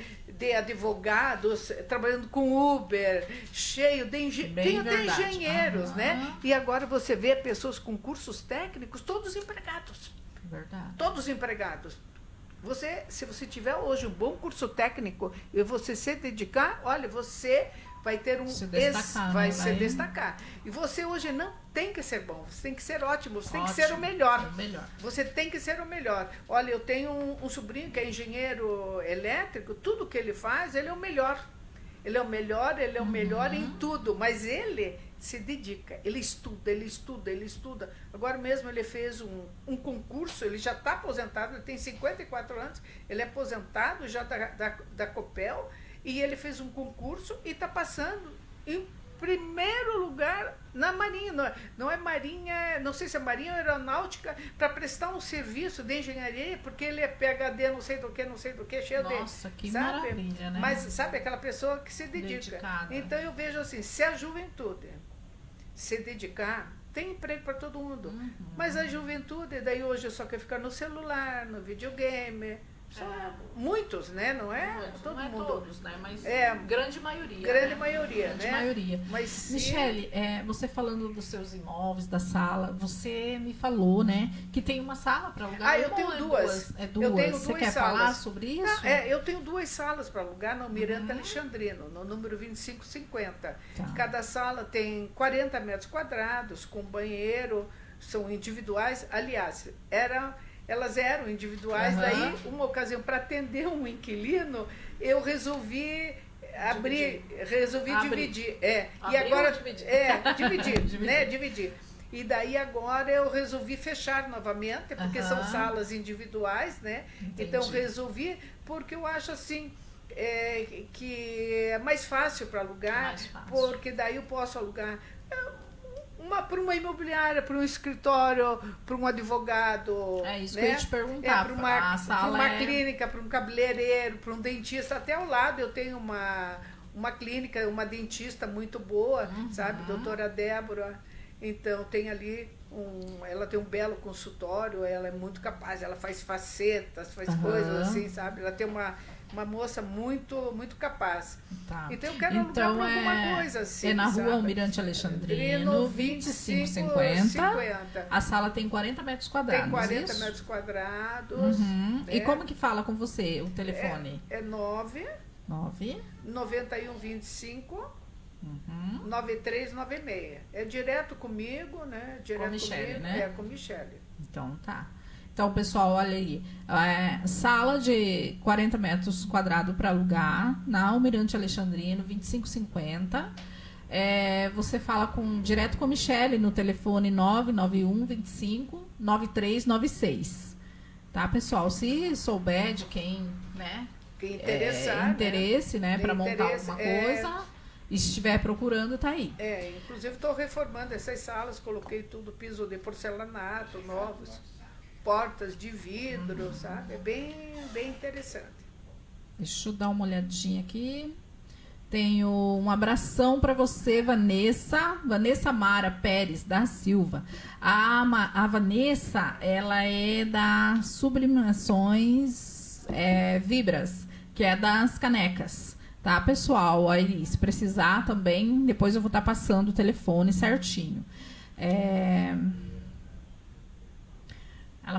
advogados trabalhando com Uber, cheio de tem até engenheiros, né? E agora você vê pessoas com cursos técnicos, todos empregados. Verdade. Todos empregados. Se você tiver hoje um bom curso técnico e você se dedicar, olha, você vai ter se destacar. E você hoje não tem que ser bom, você tem que ser ótimo, você tem que ser o melhor. Você tem que ser o melhor. Olha, eu tenho um sobrinho que é engenheiro elétrico, tudo que ele faz, ele é o melhor. Ele é o melhor em tudo, mas ele se dedica, ele estuda. Agora mesmo ele fez um concurso, ele já está aposentado, ele tem 54 anos, ele é aposentado já da Copel, e ele fez um concurso e está passando em primeiro lugar na Marinha. Não é Marinha, não sei se é Marinha ou Aeronáutica, para prestar um serviço de engenharia, porque ele é PhD, não sei do que, cheio de... Nossa, que maravilha, né? Mas sabe, aquela pessoa que se dedica. Dedicada. Então eu vejo assim, se a juventude se dedicar, tem emprego para todo mundo. Mas a juventude, daí hoje só quer ficar no celular, no videogame... Muitos, né? Não é todo mundo. Todos, né? Mas grande maioria. Grande maioria, grande né? maioria. Mas Michele, você falando dos seus imóveis, da sala, você me falou, né? Que tem uma sala para alugar. Eu tenho duas. É duas. Eu tenho você duas quer salas. falar sobre isso? Eu tenho duas salas para alugar no Almirante Alexandrino, no número 2550. Tá. Cada sala tem 40 metros quadrados, com banheiro, são individuais. Aliás, elas eram individuais, daí uma ocasião para atender um inquilino, eu resolvi dividir. E agora dividir. E daí agora eu resolvi fechar novamente, porque são salas individuais, né? Entendi. Então resolvi, porque eu acho assim que é mais fácil para alugar, porque daí eu posso alugar para uma imobiliária, para um escritório, para um advogado. É isso, né? que eu ia te perguntar. Para uma clínica, para um cabeleireiro, para um dentista. Até ao lado eu tenho uma clínica, uma dentista muito boa, sabe? Doutora Débora. Então tem ali ela tem um belo consultório, ela é muito capaz, ela faz facetas, faz coisas assim, sabe? Ela tem uma moça muito, muito capaz. Tá. Então eu quero alugar para alguma coisa assim. É na sabe? Rua Almirante Alexandrino, 2550. A sala tem 40 metros quadrados. Tem 40 metros quadrados. Né? E como que fala com você o telefone? É 9125 9396. É direto comigo, né? Direto com a Michele, comigo, né? Com a Michele. Então tá. Então, pessoal, olha aí. Sala de 40 metros quadrados para alugar na Almirante Alexandrino, 2550. Você fala direto com a Michele no telefone 991 25 9396. Tá, pessoal? Se souber de quem, né? Quem interessar, interesse, né? Para montar alguma coisa. E se estiver procurando, tá aí. Inclusive estou reformando essas salas, coloquei tudo, piso de porcelanato, novos, portas de vidro, sabe? É bem, bem interessante. Deixa eu dar uma olhadinha aqui. Tenho um abração para você, Vanessa Mara Pérez da Silva. A Vanessa, ela é da Sublimações Vibras, que é das canecas. Tá, pessoal? Aí, se precisar também, depois eu vou estar passando o telefone certinho. Ela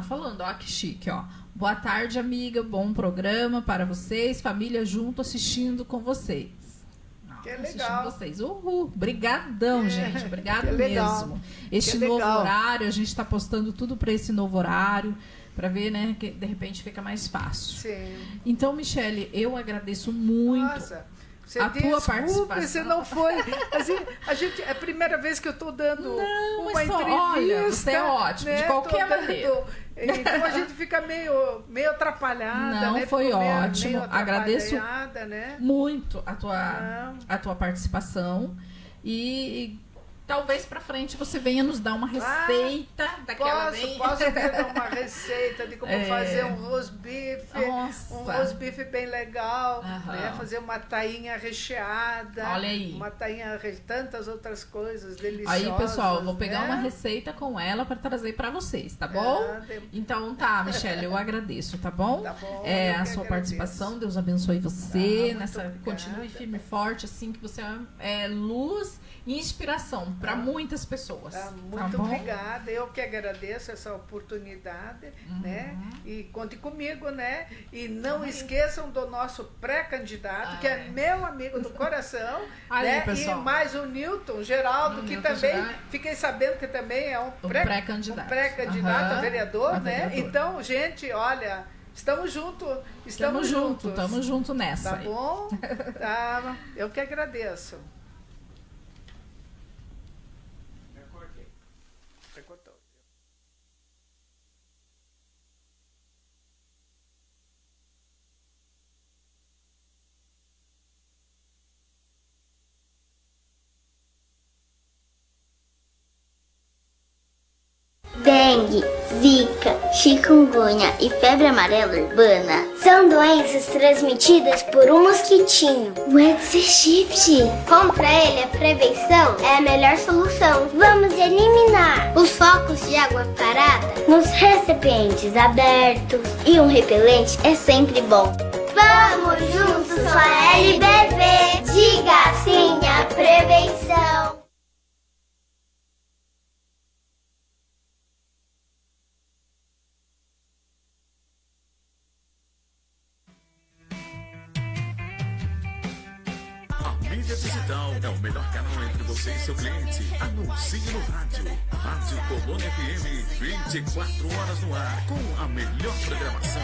falando, ó, que chique, ó. Boa tarde, amiga, bom programa para vocês, família junto assistindo com vocês. Que legal. Vocês. Uhul, brigadão, gente, obrigado mesmo. Este que novo legal. horário, a gente está postando tudo para esse novo horário, para ver, né, que de repente fica mais fácil. Sim. Então, Michele, eu agradeço muito. Nossa, você a tua desculpa, participação. você não foi. Assim, é a primeira vez que eu estou dando uma mas só, entrevista. olha, você é ótimo, de qualquer maneira. Então a gente fica meio atrapalhada. Não, né? foi Ficou ótimo. meio Agradeço né? muito a tua participação. E talvez pra frente você venha nos dar uma receita daquela Posso dar uma receita de como fazer um rosbife. Nossa. Um rosbife bem legal. Aham. Né? Fazer uma tainha recheada. Olha aí. Uma tainha, tantas outras coisas deliciosas. Aí, pessoal, eu vou pegar né? uma receita com ela para trazer para vocês, tá bom? Então tá, Michele, eu agradeço, tá bom? Tá bom, a eu sua que participação, Deus abençoe você, Muito obrigada. continue firme e forte, assim, que você é luz e inspiração para muitas pessoas. Muito obrigada, eu que agradeço essa oportunidade, né? E conte comigo, né? E não esqueçam do nosso pré-candidato, que é meu amigo do coração, Aí, né? pessoal. E mais o Newton Geraldo, que Newton também, Geraldo. fiquei sabendo que também é um pré-candidato. Um pré-candidato a vereador, a né? vereador. Então, gente, olha, estamos juntos, estamos juntos. Estamos juntos nessa. Tá aí. bom? Tá, eu que agradeço. Você cortou. Dengue, zika, chikungunya e febre amarela urbana são doenças transmitidas por um mosquitinho, o Aedes aegypti. Contra ele, a prevenção é a melhor solução. Vamos eliminar os focos de água parada nos recipientes abertos e um repelente é sempre bom. Vamos juntos com a LBV, diga sim à prevenção. A mídia digital é o melhor canal entre você e seu cliente. Anuncie no rádio. Rádio Colônia FM, 24 horas no ar, com a melhor programação.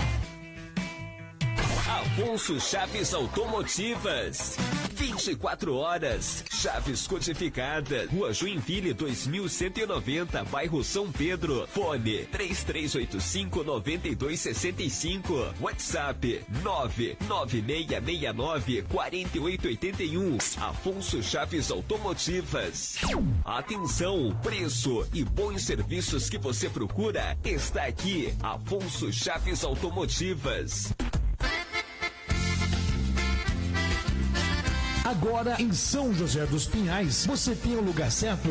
Afonso Chaves Automotivas. 24 horas. Chaves codificada. Rua Joinville 2190, bairro São Pedro. Fone 3385-9265. WhatsApp 99669-4881. Afonso Chaves Automotivas. Atenção, preço e bons serviços que você procura está aqui. Afonso Chaves Automotivas. Agora, em São José dos Pinhais, você tem o lugar certo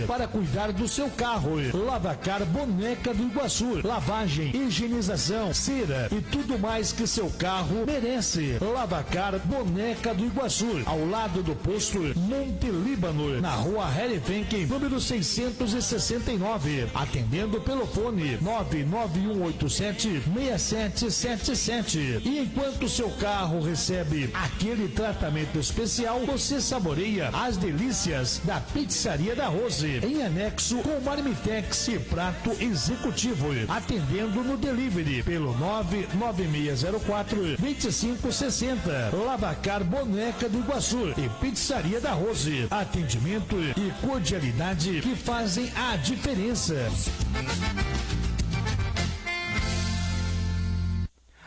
para cuidar do seu carro. Lavacar Boneca do Iguaçu. Lavagem, higienização, cera e tudo mais que seu carro merece. Lavacar Boneca do Iguaçu, ao lado do posto Monte Líbano, na rua Herifenck, número 669. Atendendo pelo fone 99187-6777. E enquanto seu carro recebe aquele tratamento especial, você saboreia as delícias da Pizzaria da Rose, em anexo com marmitex e prato executivo, atendendo no delivery pelo 99604-2560. Lavacar Boneca do Iguaçu e Pizzaria da Rose, atendimento e cordialidade que fazem a diferença.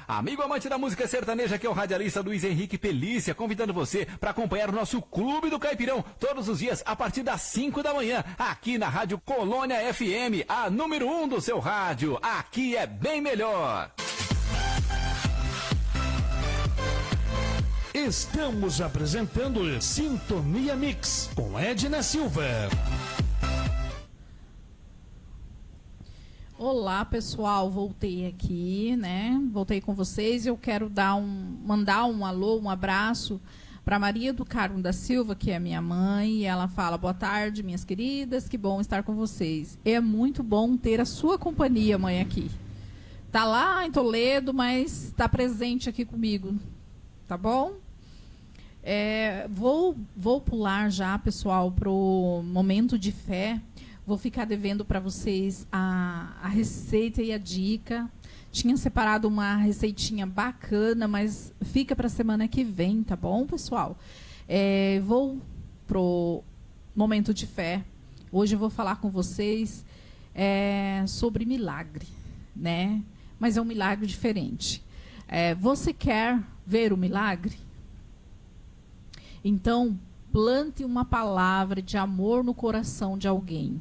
Amigo amante da música sertaneja, que é o radialista Luiz Henrique Pelícia, convidando você para acompanhar o nosso Clube do Caipirão todos os dias a partir das 5 da manhã, aqui na Rádio Colônia FM, a número 1 do seu rádio. Aqui é bem melhor. Estamos apresentando Sintonia Mix com Edna Silva. Olá, pessoal, voltei aqui, né? Voltei com vocês. Eu quero mandar um alô, um abraço para Maria do Carmo da Silva, que é minha mãe, e ela fala: boa tarde, minhas queridas, que bom estar com vocês. É muito bom ter a sua companhia, mãe, aqui. Tá lá em Toledo, mas está presente aqui comigo, tá bom? Vou pular já, pessoal, pro momento de fé. Vou ficar devendo para vocês a receita e a dica. Tinha separado uma receitinha bacana, mas fica para a semana que vem, tá bom, pessoal? Vou pro momento de fé. Hoje eu vou falar com vocês sobre milagre, né? Mas é um milagre diferente. Você quer ver o milagre? Então, plante uma palavra de amor no coração de alguém.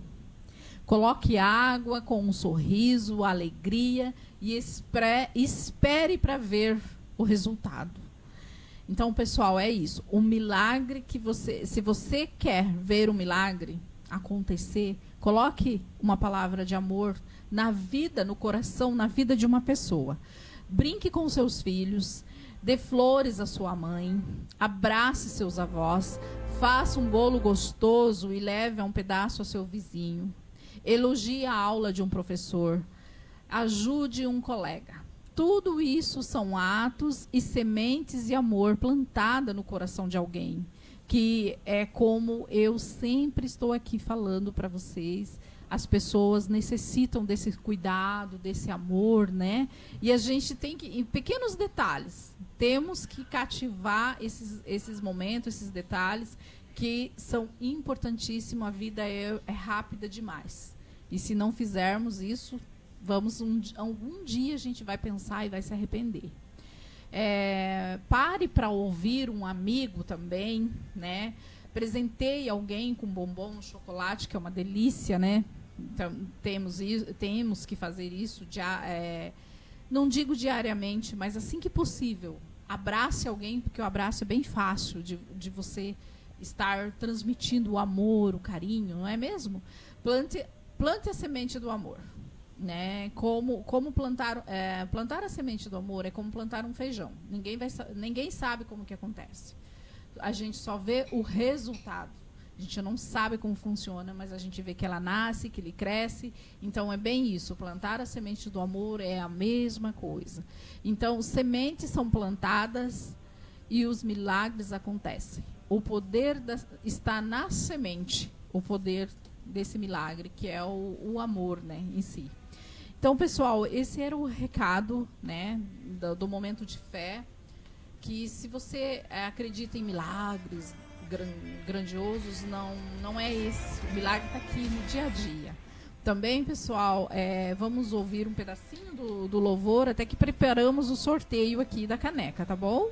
Coloque água com um sorriso, alegria e espere para ver o resultado. Então, pessoal, é isso. O milagre se você quer ver o milagre acontecer, coloque uma palavra de amor na vida, no coração, na vida de uma pessoa. Brinque com seus filhos, dê flores à sua mãe, abrace seus avós, faça um bolo gostoso e leve um pedaço ao seu vizinho. Elogie a aula de um professor, ajude um colega. Tudo isso são atos e sementes de amor plantada no coração de alguém, que é como eu sempre estou aqui falando para vocês. As pessoas necessitam desse cuidado, desse amor, né? E a gente tem que, em pequenos detalhes, temos que cativar esses momentos, esses detalhes, que são importantíssimos. A vida é rápida demais. E se não fizermos isso, algum dia a gente vai pensar e vai se arrepender. Pare para ouvir um amigo também, né? Presenteie alguém com bombom, chocolate, que é uma delícia, né? Então, temos que fazer isso, não digo diariamente, mas assim que possível. Abrace alguém, porque o abraço é bem fácil de você estar transmitindo o amor, o carinho, não é mesmo? Plante a semente do amor, né? Como plantar a semente do amor é como plantar um feijão. Ninguém sabe como que acontece. A gente só vê o resultado. A gente não sabe como funciona, mas a gente vê que ela nasce, que ele cresce. Então, é bem isso. Plantar a semente do amor é a mesma coisa. Então, sementes são plantadas e os milagres acontecem. O poder está na semente, o poder desse milagre, que é o amor, né, em si. Então, pessoal, esse era o recado, né, do momento de fé, que se você acredita em milagres grandiosos, não é esse. O milagre está aqui no dia a dia. Também, pessoal, vamos ouvir um pedacinho do louvor, até que preparamos o sorteio aqui da caneca, tá bom?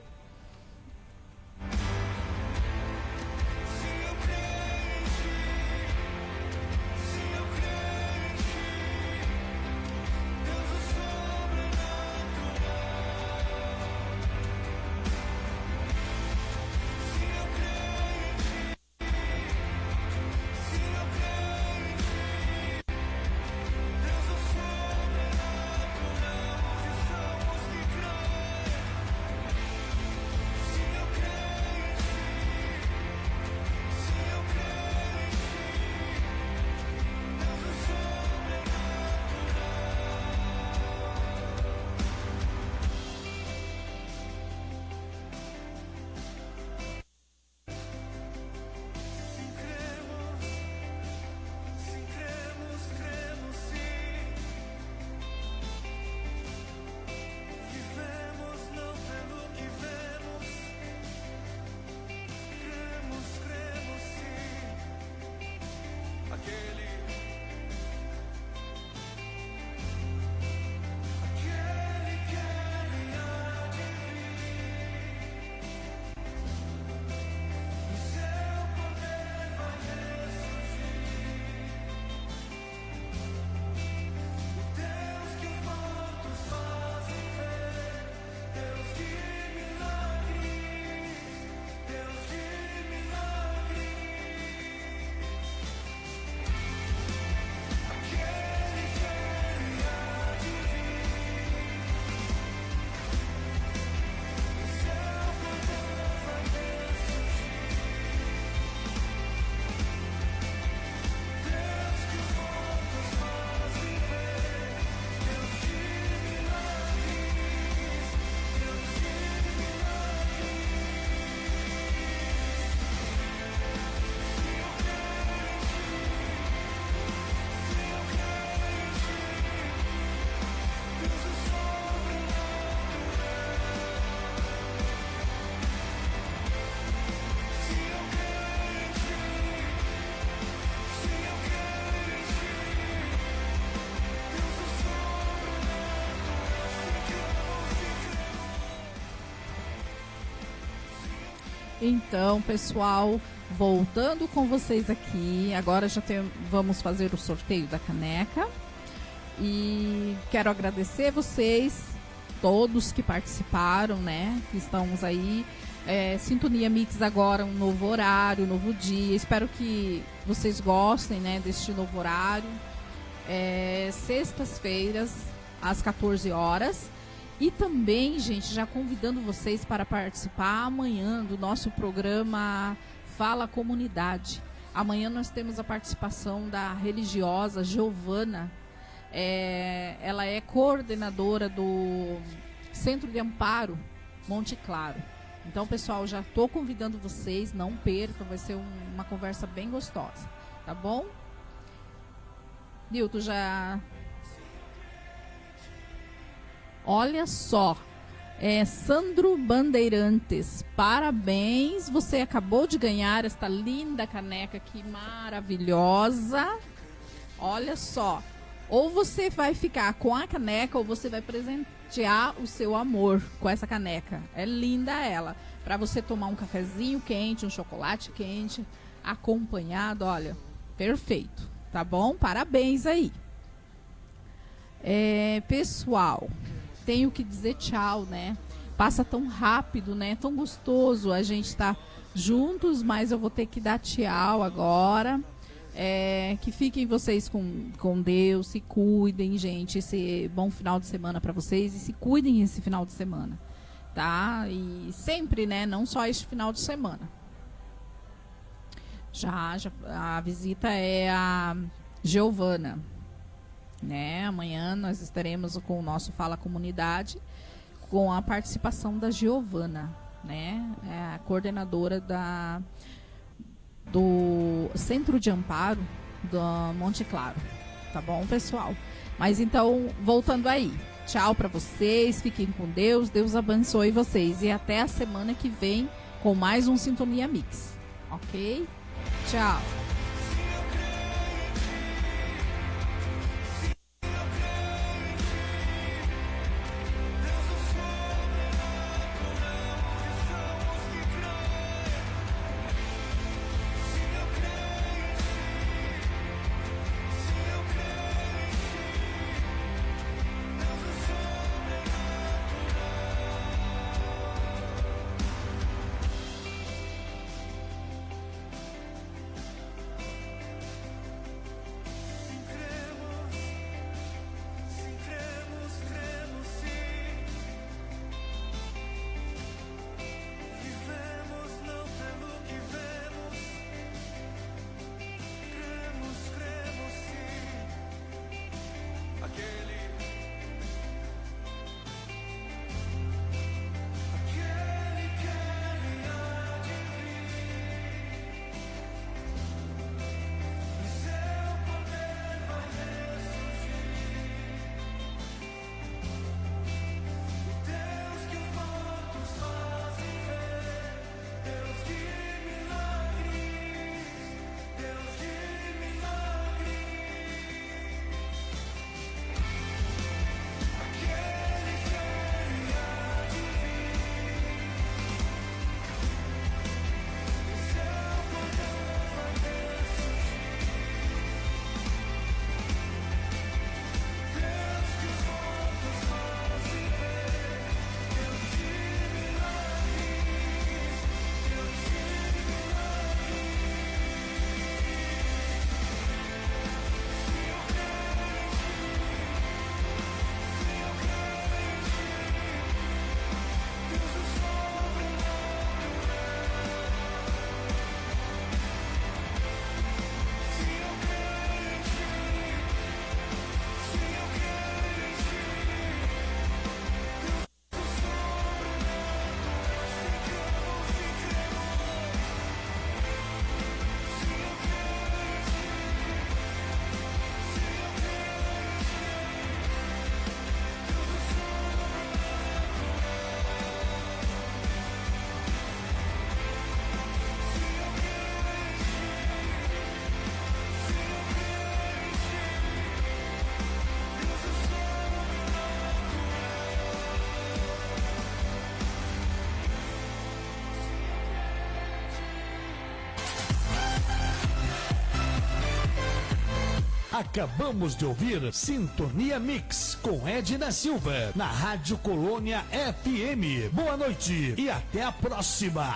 Então, pessoal, voltando com vocês aqui, agora vamos fazer o sorteio da caneca. E quero agradecer vocês, todos que participaram, né? Que estamos aí. Sintonia Mix agora, um novo horário, um novo dia. Espero que vocês gostem, né, deste novo horário. Sextas-feiras, às 14 horas. E também, gente, já convidando vocês para participar amanhã do nosso programa Fala Comunidade. Amanhã nós temos a participação da religiosa Giovana. Ela é coordenadora do Centro de Amparo Monte Claro. Então, pessoal, já estou convidando vocês, não percam, vai ser uma conversa bem gostosa, tá bom? Nilton, já... Olha só, Sandro Bandeirantes, parabéns, você acabou de ganhar esta linda caneca aqui, maravilhosa. Olha só, ou você vai ficar com a caneca ou você vai presentear o seu amor com essa caneca. É linda ela, para você tomar um cafezinho quente, um chocolate quente, acompanhado, olha, perfeito, tá bom? Parabéns aí. Pessoal, tenho que dizer tchau, né? Passa tão rápido, né? Tão gostoso a gente estar juntos, mas eu vou ter que dar tchau agora. Que fiquem vocês com Deus, se cuidem, gente. Esse bom final de semana para vocês e se cuidem esse final de semana, tá? E sempre, né? Não só este final de semana. Já a visita é a Giovana. Né? Amanhã nós estaremos com o nosso Fala Comunidade, com a participação da Giovana, né? A coordenadora do Centro de Amparo do Monte Claro, tá bom, pessoal? Mas então, voltando aí, tchau para vocês, fiquem com Deus, Deus abençoe vocês e até a semana que vem com mais um Sintonia Mix, ok? Tchau! Acabamos de ouvir Sintonia Mix com Edna Silva na Rádio Colônia FM. Boa noite e até a próxima.